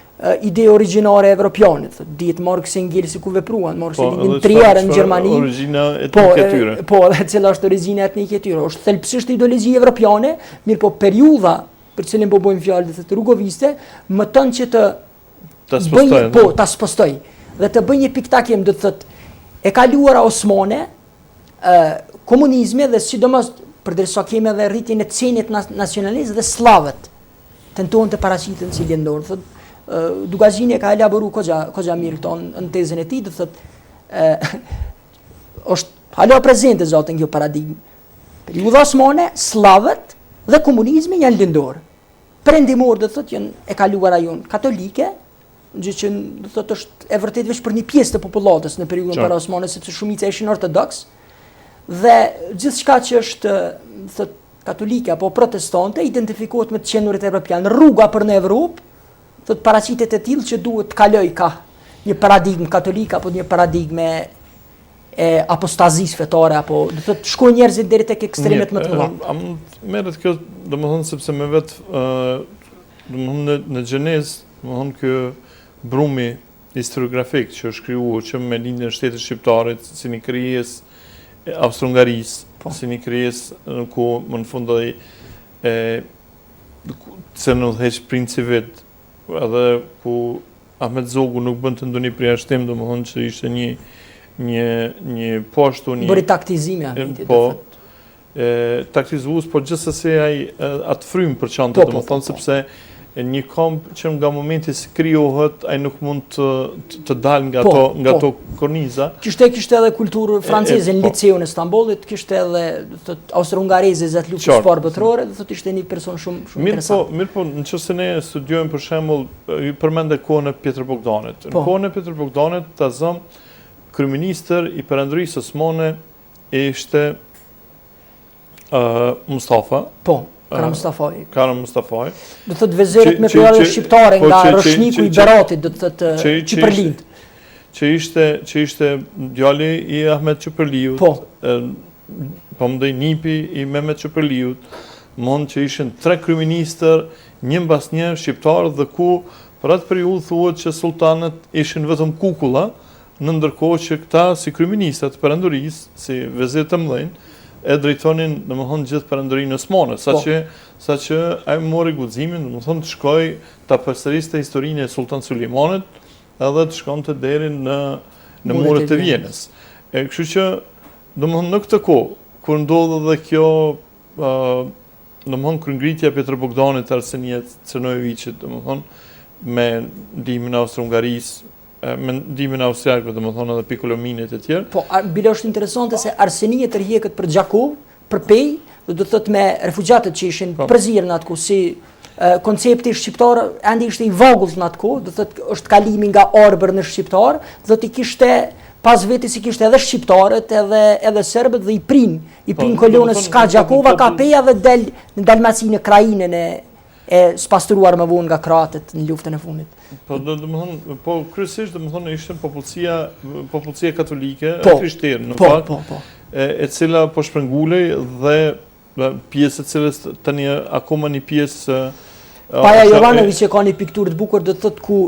ide origjinare evropiane, dihet Marx Engels ku vepruan, Marx në Trier në Gjermani. Origjina etnike e tyre. Po, cila është origjina etnike e tyre, është thelbësisht ideologji evropiane, mirë po periudha për cilën po bëjmë fjalë të rrugoviste, më tën që ta spostoj dhe të bëj një piktakim, do të thotë e kaluara osmane, komunizmi dhe sidomos përderisa kemi edhe rritjen e cenit nacionalist dhe slavët tentojnë të paraqiten si lindor. Thotë Dugazini ka elaboru koxha mirë këto në tezën e tij, do thotë është hala prezente zotën kjo paradigmë. Periudha osmane, slavët dhe komunizmi janë lindor. Perëndimor do thotë janë e kaluara jonë katolike, gjë që do thotë është e vërtetë vetëm për një pjesë të popullatës në periudhën para osmane, sepse shumica ishin ortodoks dhe gjithçka që është thotë katolike apo protestante identifikohet me të qenurit evropian. Rruga për në Evropë thotë paraqitet e tillë që duhet të kaloj ka një paradigmë katolike apo një paradigme e apostazisë fetare apo do thotë shkojnë njerëzit deri tek ekstremet më të mëdha. Merret kjo, domethënë sepse me vetë domethënë në gjenezë, domethënë ky brumi historiografik që është krijuar që me lindjen e shtetit shqiptar, si një krijesë e Austro-Hungarisë, si një krijesë ku më në fund se në heq princi vet, edhe ku Ahmet Zogu nuk bën të ndonjë përjashtim, domethënë që ishte një poshtu një bëri taktizime taktizues, por gjithsesi ai atë frym për çantë, domethënë sepse një komb që nga momenti se krijohet ai nuk mund të dalë nga ato korniza. Kishte edhe kulturë franceze në liceun e Stambollit, kishte edhe thotë austro-hungareze zat luftës së parë botërore, do thotë ishte një person shumë interesant. Mirë po, nëse ne studiojmë për shembull, ju përmendë kohën e Pjetër Bogdanit. Në kohën e Pjetër Bogdanit tazëm kryeministër i Perandorisë Osmane ishte Mustafa. Karam Mustafaj. Do thotë vezëret me periudhën shqiptare nga Roshniku i Beratit, do thotë Çiperlind. Që ishte djali i Ahmet Çiperliut. Po më nipi i Mehmet Çiperliut, mund që ishin 3 kryeministër, një mbas një shqiptar dhe ku për atë periudhë thuhet që sultanët ishin vetëm kukulla, në ndërkohë që këta si kryeministrat të Perandorisë, si vezir të mëdhenj, e drejtonin domethënë gjithë perandorinë osmane, saqë ai mori guximin, domethënë të shkojë ta përsëriste historinë e Sultan Sulejmanit, edhe të shkonte deri në muret e Vienës. Kështu që domethënë në këtë kohë kur ndodhi edhe kjo domethënë kryengritja e Pjetër Bogdanit te Arsenia Crnojeviçit, domethënë me ndihmën e Austro-Hungarisë, me ndihmën austriake, domethënë edhe Piccolomini e tjerë. Po, bile është interesante se Arsenia tërhiqet për Gjakov, për Pej, do thotë me refugjatët që ishin përzirë në atë kohë, si koncepti shqiptar ende ishte i vogël në atë kohë, do thotë është kalimi nga arbër në shqiptar, do të kishte pas vetes i kishte edhe shqiptarët, edhe serbët dhe i prin kolonës ka Gjakova, ka Peja dhe del në Dalmacinë, Krajinën e spastruar më vonë nga kroatët në luftën e fundit. Po kryesisht domethënë ishte popullsia katolike, krishterë në fakt, e cila po shpërngulej dhe pjesë e cilës tani akoma një pjesë Paja Jovanović që ka një pikturë të bukur, do të thotë ku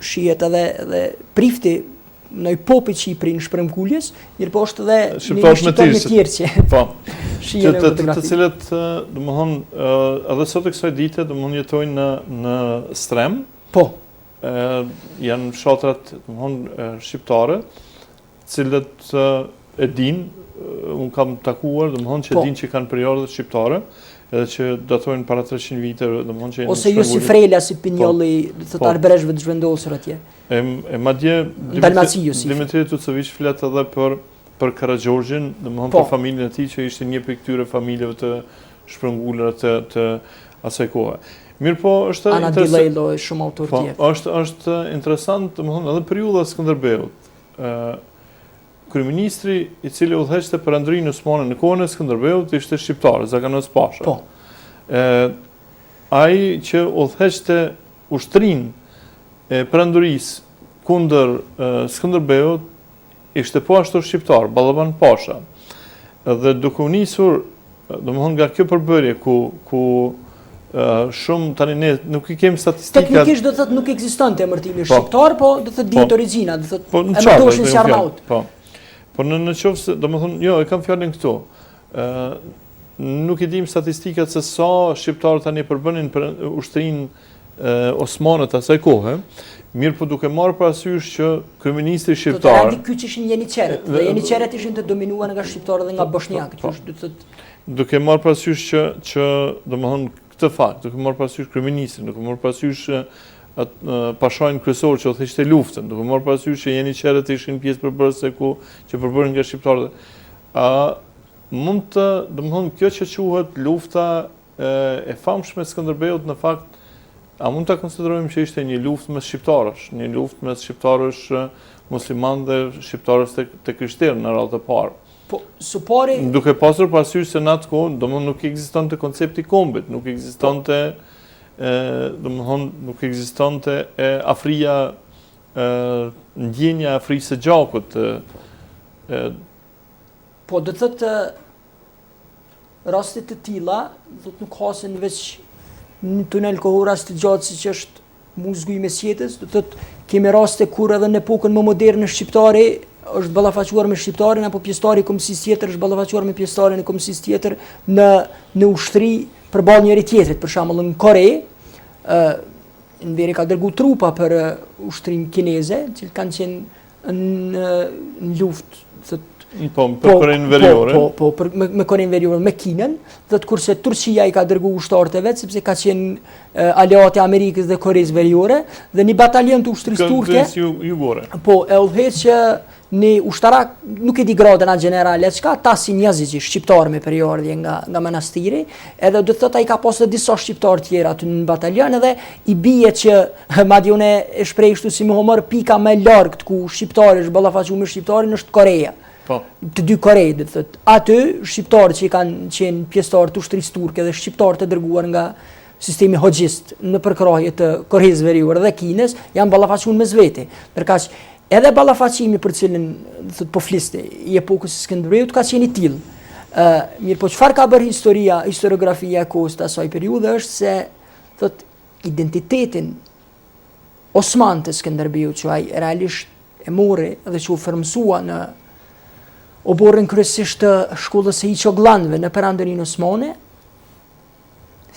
shihet edhe prifti në popit Shqipëri në shprënguljes, mirë po është edhe një shqiptar me tjerë që shihen në fotografi. Të cilët, domethënë, edhe sot e kësaj dite, domethënë jetojnë në Strem. Po. Janë fshatrat, domethënë, shqiptare, cilët e dinë, unë kam takuar, domethënë që dinë që kanë periudhë shqiptare, edhe që datojnë para 300 vite, domethënë që ose jo si frela si pinjolli, do të thotë arbreshve të zhvendosur atje. E madje Dimitri Tucovic flet edhe për Karagjorgjin, domethënë për familjen e tij që ishte një prej këtyre familjeve të shpërngulura të asaj kohe. Mirë po, është interesant. Ana shumë autor tjetër. Është interesant, domethënë edhe periudha e Skënderbeut. Kryeministri i cili udhëheqte për Andrinë Osmanin në kohën e Skënderbeut ishte shqiptar, Zakanos Pasha. Po. Ai që udhëheqte ushtrinë e perandorisë kundër Skënderbeut ishte po ashtu shqiptar, Ballaban Pasha. Dhe duke u nisur, domethënë nga kjo përbërje ku shumë tani ne nuk i kemi statistikat. Teknikisht do të thotë nuk ekzistonte emërtimi shqiptar, po do të thotë dihet origjina, do të thotë emërtoshin si Arnaut. Po në qoftë, domethënë jo, e kam fjalën këtu. Nuk i dim statistikat se sa shqiptarë tani përbënin për ushtrinë osmanët asaj kohe. Mirë po duke marrë parasysh që kryeministri shqiptar. Do të ky që ishin jeniçerët, dhe jeniçerët ishin të dominuar nga shqiptarët dhe nga bosnjakët, që do të thotë. Duke marrë parasysh që domethënë këtë fakt, duke marrë parasysh kryeministrin, duke marrë parasysh pashajnë kryesor që udhëheqte luftën, duke marrë parasysh që jeniçerët ishin pjesë përbërëse që përbërën nga shqiptarët. Mund të, domethënë kjo që quhet lufta e famshme e Skënderbeut në fakt a mund ta konsiderojmë që ishte një luftë mes shqiptarësh, një luftë mes shqiptarësh muslimanë dhe shqiptarësh të krishterë në radhë të parë. Po, së pari duke pasur parasysh se në atë kohë, domethënë nuk ekzistonte koncepti i kombit, nuk ekzistonte domethënë nuk ekzistonte afria ndjenja e afrisë së gjakut. Po, do të thotë raste të tilla, do të nuk hasen veç në tunel kohor as të gjatë siç është muzgu i mesjetës, do të thotë kemi raste kur edhe në epokën më moderne shqiptari është ballafaquar me shqiptarin apo pjesëtari i kombësisë tjetër është ballafaquar me pjesëtarin e kombësisë tjetër në ushtri përballë njëri tjetrit. Për shembull në Kore, në veri ka dërguar trupa për ushtrin kineze, që kanë qenë në luftë për Korenë Veriore. Po, me Korenë Veriore, me Kinën, dhe kurse Turqia i ka dërguar ushtarët e vet, sepse ka qenë aleati Amerikës dhe Korenë Veriore, dhe një batalion të ushtrisë turke. Po, e udhëheq në ushtarak, nuk e di gradën a generale, çka Tasin Yazici, shqiptar me periardhje nga manastiri, edhe do të thotë ai ka pasur disa shqiptar tjerë aty në batalion, edhe i bie që madje unë e shpreh kështu si Muhamar pika më larg ku shqiptari është ballafaquar me shqiptarin është Korea. Po. Të dy Kore, do të thotë. Aty shqiptarët që kanë qenë pjesëtar të ushtrisë turke dhe shqiptarët të dërguar nga sistemi hoxhist në përkrahje të Koreas Veriore dhe Kinës janë ballafaquar mes vete. Përkaq edhe ballafaqimi për cilën thotë po fliste i epokës së Skënderbeut ka qenë i tillë. Mirë, po çfarë ka bërë historiografia e kohës të asaj periudhe është se thotë identitetin osman të Skënderbeut që ai realisht e mori dhe që u fermsua në oborën kryesisht të shkollës së Hiçoglanëve në Perandorinë Osmane,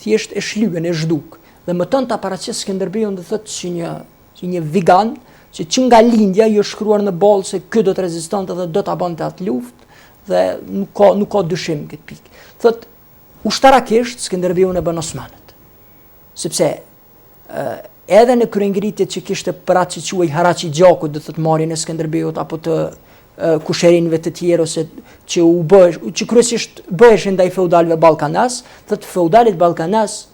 thjesht e shlyen, e zhduk. Dhe më tën ta paraqes Skënderbeun do thotë që një vigan, që nga lindja i është shkruar në ballë se ky do të rezistonte dhe do ta bante atë luftë dhe nuk ka dyshim këtë pikë. Thotë ushtarakisht Skënderbeun e bën osmanët. Sepse edhe në kryengritjet që kishte për atë që quhej Haraçi Gjakut, do thotë marrjen e Skënderbeut apo të kusherinëve të tjerë ose që kryesisht bëheshin ndaj feudalëve ballkanas, thotë feudalit ballkanas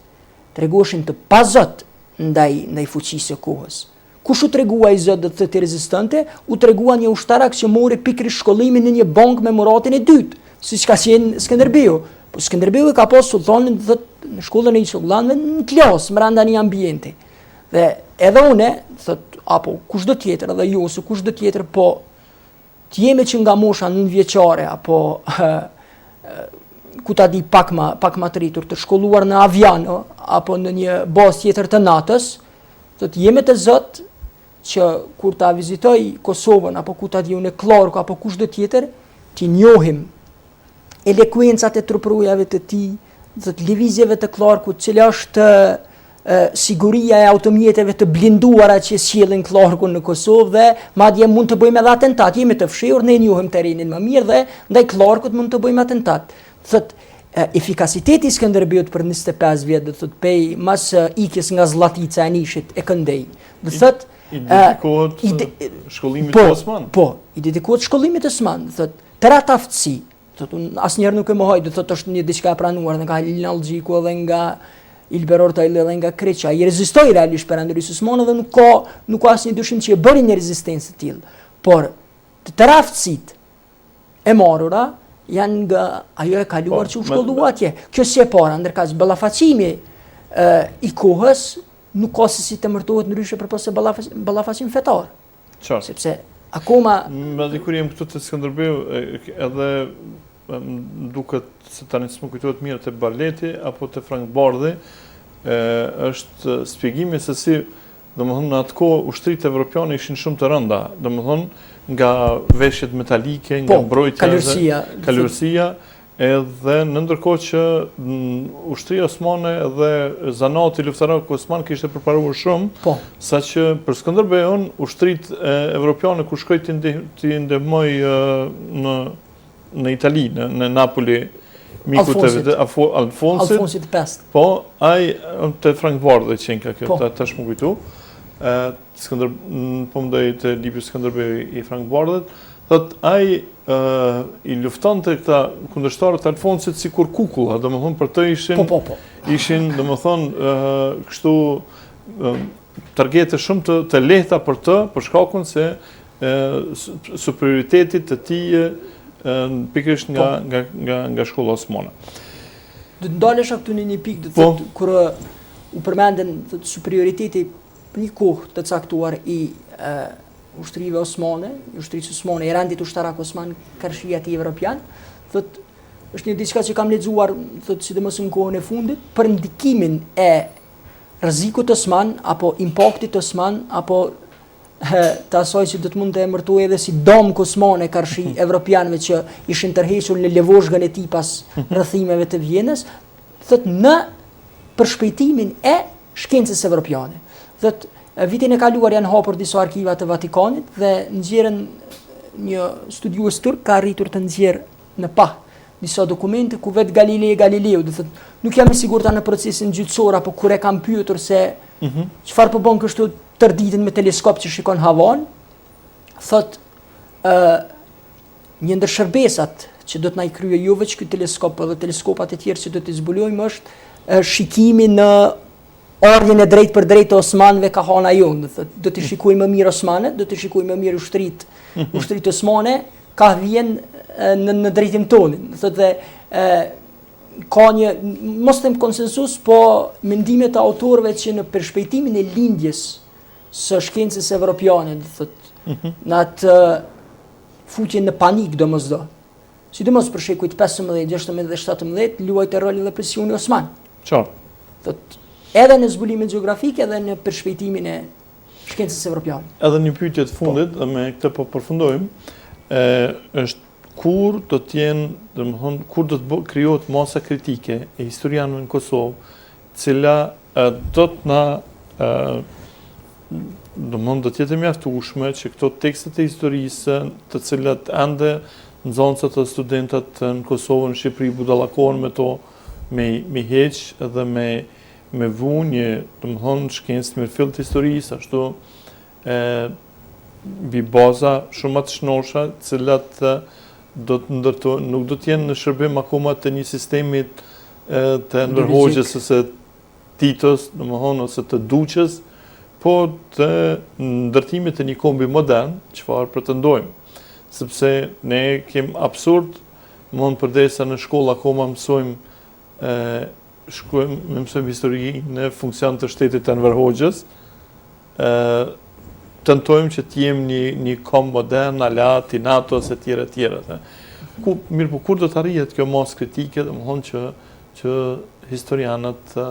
tregueshin të pazot ndaj fuqisë së kohës. Kush u tregua i zot do të thotë rezistante, u tregua një ushtarak që mori pikërisht shkollimin në një bankë me Muratin e dytë, siç ka qenë Skënderbeu. Po Skënderbeu ka pasur sultanin do thotë në shkollën e Hiçoglanëve në klasë brenda një ambienti. Dhe edhe unë thotë apo kushdo tjetër edhe ju ose kushdo tjetër po të jemi që nga mosha 9 vjeçare apo ku ta di pak më të rritur të shkolluar në Aviano apo në një bazë tjetër të NATO-s, thotë jemi të zot që kur ta vizitoj Kosovën apo ku ta di unë Clark apo kushdo tjetër, ti njohim elekuencat e truprujave të tij, thotë lëvizjeve të Clarkut, cila është siguria e automjeteve të blinduara që sjellin Clarkun në Kosovë dhe madje mund të bëjmë edhe atentat, jemi të fshehur, ne njohim terrenin më mirë dhe ndaj Clarkut mund të bëjmë atentat. Thotë efikasiteti i Skënderbeut për 25 vjet, do thotë pej mas ikjes nga Zllatica e Nishit e këndej. Do thotë i dedikohet shkollimit të Osman. Po, i dedikohet shkollimit të Osman, do thotë tërat aftësi. Do thotë unë asnjëherë nuk e mohoj, do thotë është një diçka e pranuar nga Linalgjiku edhe nga Ilber Ortayli edhe nga Kreqa. I rezistoi realisht Perandërisë Osmane dhe nuk ka asnjë dyshim që e bëri një rezistencë të tillë. Por të tëra aftësitë e marrura janë nga ajo e kaluar që u shkollua atje. Kjo si e para, ndërkaq ballafaqimi i kohës nuk ka se si të mërtohet ndryshe përpos se ballafaqim fetar. Qartë. Sepse akoma Madje kur jem këtu te Skënderbeu edhe duket se tani s'më kujtohet mirë te baleti apo te Frank Bardhi, është shpjegimi se si domethënë në atë kohë ushtritë evropiane ishin shumë të rënda, domethënë nga veshjet metalike, nga mbrojtja, kalorësia, edhe në ndërkohë që ushtria osmane dhe zanati luftarak osman kishte përparuar shumë, saqë për Skënderbeun ushtritë evropiane kur shkoi ti ndihmoj në Itali, në Napoli, miku të Alfonsit Pest. Po, ai te Frank Bardhi që ka kjo, tash më kujtu. Po më dojë të libri Skënderbeu i Frank Bardhit, thot ai i luftonte këta kundërshtarët të Alfonsit sikur kukulla, domethënë për të ishin domethënë kështu targete shumë të lehta për të, për shkakun se superioritetit të tij pikërisht nga shkolla osmane. Do të ndalesh këtu në një pikë, do të thotë kur u përmenden superioriteti për një kohë të caktuar i ushtrive osmane, ushtrisë osmane, i rendit ushtarak osman karshi atij evropian, thotë është një diçka që kam lexuar, thotë sidomos në kohën e fundit, për ndikimin e rrezikut osman apo impaktit osman apo të asaj që do të mund të emërtojë edhe si dom osmane karshi evropianëve që ishin tërhequr në levozhgën e tij pas rrethimeve të Vjenës, thotë në përshpejtimin e shkencës evropiane. Thotë vitin e kaluar janë hapur disa arkiva të Vatikanit dhe nxjerrën një studiues turk ka arritur të nxjerrë në pa disa dokumente ku vetë Galileu, do thotë nuk jam i sigurt në procesin gjyqësor apo kur e kam pyetur se çfarë po bën kështu tërë ditën me teleskop që shikon havan, thotë një ndër shërbesat që do të na i kryej jo veç ky teleskop, edhe teleskopat e tjerë që do të zbulojmë është shikimi në ardhjen e drejtë për drejtë të osmanëve ka hana jonë, do të shikojmë më mirë osmanet, do të shikojmë më mirë ushtritë osmane, ka vjen në drejtim tonin. Thotë ka një, mos them konsensus, po mendimet e autorëve që në përshpejtimin e lindjes së shkencës evropiane, thotë në atë futje në panik domosdoshmë. Sidomos për shekujt 15, 16 dhe 17 luajte rolin dhe presioni osman. Thotë edhe në zbulimin gjeografik, edhe në përshpejtimin e shkencës evropiane. Edhe një pyetje të fundit, dhe me këtë po përfundojmë, është kur do të jenë, domethënë, kur do të krijohet masa kritike e historianëve në Kosovë, cila do të na domethënë do të jetë mjaftueshme që këto tekstet e historisë, të cilat ende nxënësat dhe studentët në Kosovë, në Shqipëri budallakohen me to, me heq dhe me vu një, domethënë, shkencë mirëfill të historisë, ashtu mbi baza shumë të shnosha, të cilat do të ndërtojnë, nuk do të jenë në shërbim akoma të një sistemit të Enver Hoxhës ose Titos, domethënë, ose të Duqës, po të ndërtimit të një kombi modern, çfarë pretendojmë. Sepse ne kem absurd, mund përdesa në shkollë akoma mësojmë histori në funksion të shtetit të Enver Hoxhës, tentojmë që të jem një kom modern, ala Tinatos e tjera. Mirë, po kur do të arrihet kjo mos kritike, domethënë që historianët të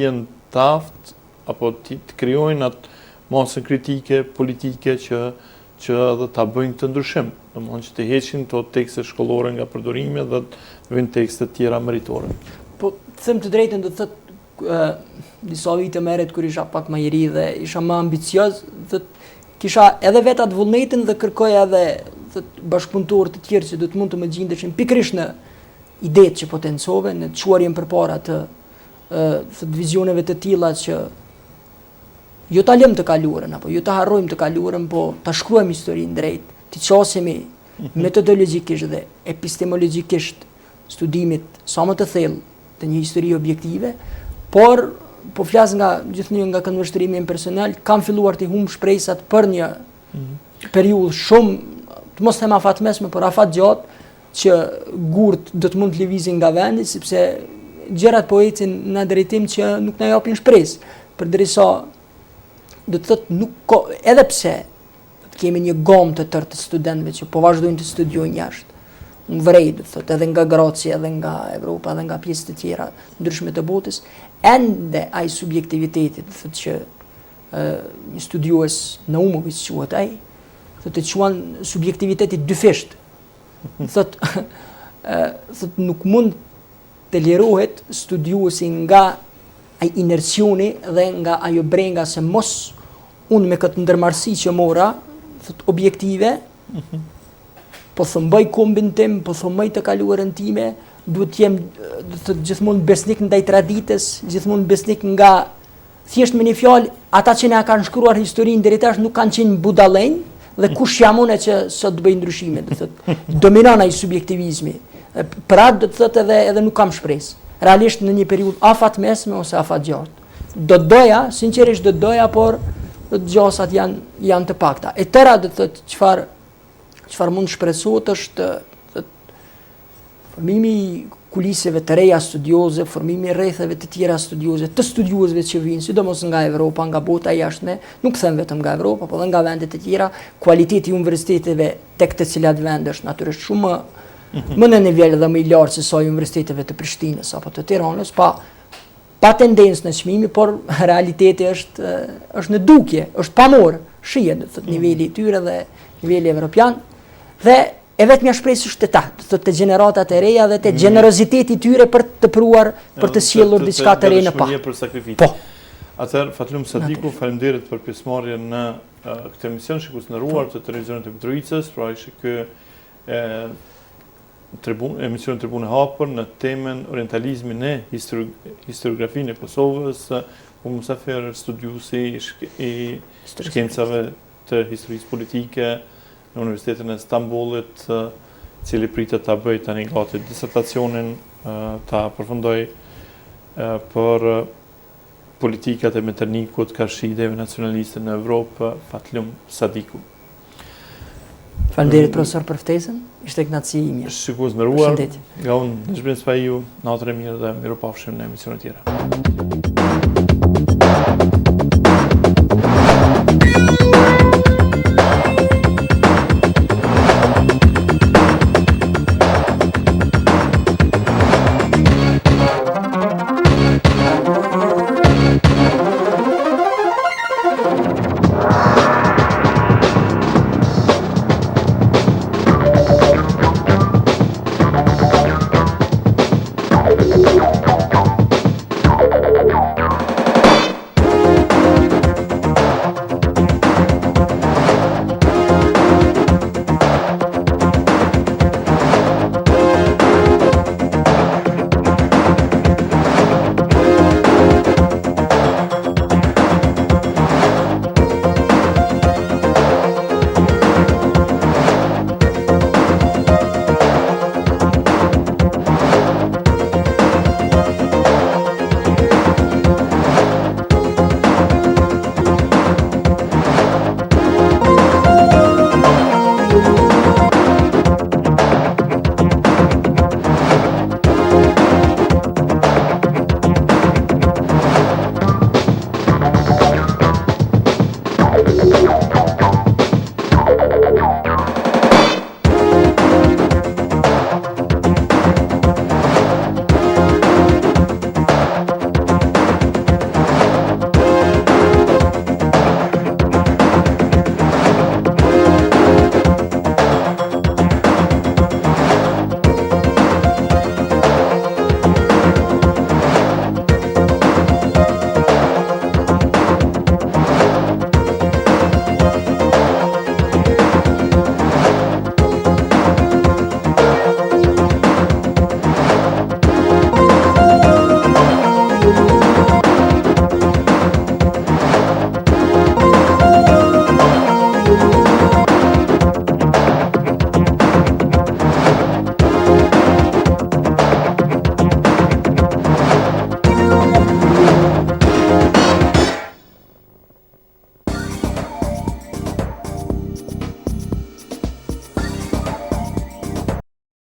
jenë të aftë apo të krijojnë atë mosën kritike politike që edhe ta bëjnë këtë ndryshim, domethënë që të heqin këto tekste shkollore nga përdorimi dhe të vinë tekste të tjera meritore. Po, të them të drejtën, do të thotë disa vite më herët kur isha pak më i ri dhe isha më ambicioz, kisha edhe vetë atë vullnetin dhe kërkoja edhe bashkëpunëtorë të tjerë që do të mund të më gjindeshin pikërisht në idetë që potencove në çuarjen përpara të vizioneve të tilla që jo ta lëm të kaluarën apo jo ta harrojmë të kaluarën, po ta shkruajmë historinë drejt, të qasemi metodologjikisht dhe epistemologjikisht studimit sa më të thellë të një histori objektive, por po flas gjithnjë nga këndvështrimi im personal, kam filluar të humb shpresat për një periudhë shumë, të mos them afatmesme, por afat gjatë, që gurt do të mund të lëvizin nga vendi, sepse gjërat po ecin në drejtim që nuk na japin shpresë. Përderisa do të thotë nuk edhe pse kemi një gomë të tërë të studentëve që po vazhdojnë të studiojnë jashtë. Unë vrej, do të thotë, edhe nga Gracia, edhe nga Evropa, edhe nga pjesë të tjera ndryshme të botës, ende ai subjektiviteti, do të thotë që një studiues Naumovic quhet ai, thotë të quan subjektiviteti dyfisht. Thotë nuk mund të lirohet studiuesi nga ai inercioni dhe nga ajo brenga se mos unë me këtë ndërmarrësi që mora, thotë objektive, po thëmbaj kombin tim, po thëmbaj të kaluarën time, duhet të jem gjithmonë besnik ndaj traditës, gjithmonë besnik nga thjesht me një fjalë, ata që na kanë shkruar historinë deri tash nuk kanë qenë budallënj, dhe kush jam unë që sot të bëj ndryshime, do thotë, dominon ai subjektivizmi. Për atë do të thotë edhe nuk kam shpresë. Realisht në një periudhë afatmesme ose afatgjatë. Do doja, sinqerisht do doja, por gjasat janë të pakta. E tëra do të thotë çfarë mund shpresohet është formimi kuliseve të reja studioze, formimi rrethave të tjera studioze, të studiuesve që vinë, sidomos nga Evropa, nga bota jashtme, nuk them vetëm nga Evropa, por edhe nga vende të tjera, kualiteti i universiteteve tek të cilat vende është natyrisht shumë më në nivel dhe më i lartë se sa i universiteteve të Prishtinës apo të Tiranës, pa tendencë në çmimi, por realiteti është në dukje, është pamor, shihet do thotë niveli i tyre dhe niveli evropian, dhe e vetmja shpresë është të gjeneratat e reja dhe të generoziteti i tyre për të pruar, për të sjellur diçka të re në pa. Po. Atëherë, Fatlum Sadiku, faleminderit për pjesëmarrjen në këtë emision që kushtëruar të televizionit të Mitrovicës, pra ishte ky emision Tribune e hapur në temën orientalizmi në historiografinë e Kosovës, ku mysafir studiuesi i shkencave të historisë politike në Universitetin e Stambollit, cili pritet ta bëjë tani gati disertacionin, ta përfundoj për politikat e Meternikut, karshi ideve nacionaliste në Evropë, Fatlum Sadiku. Faleminderit profesor për ftesën, ishte kënaqësi ime. Shikues nderuar, nga unë në shpresim pa ju, natën e mirë dhe miropafshim në emisione tjera.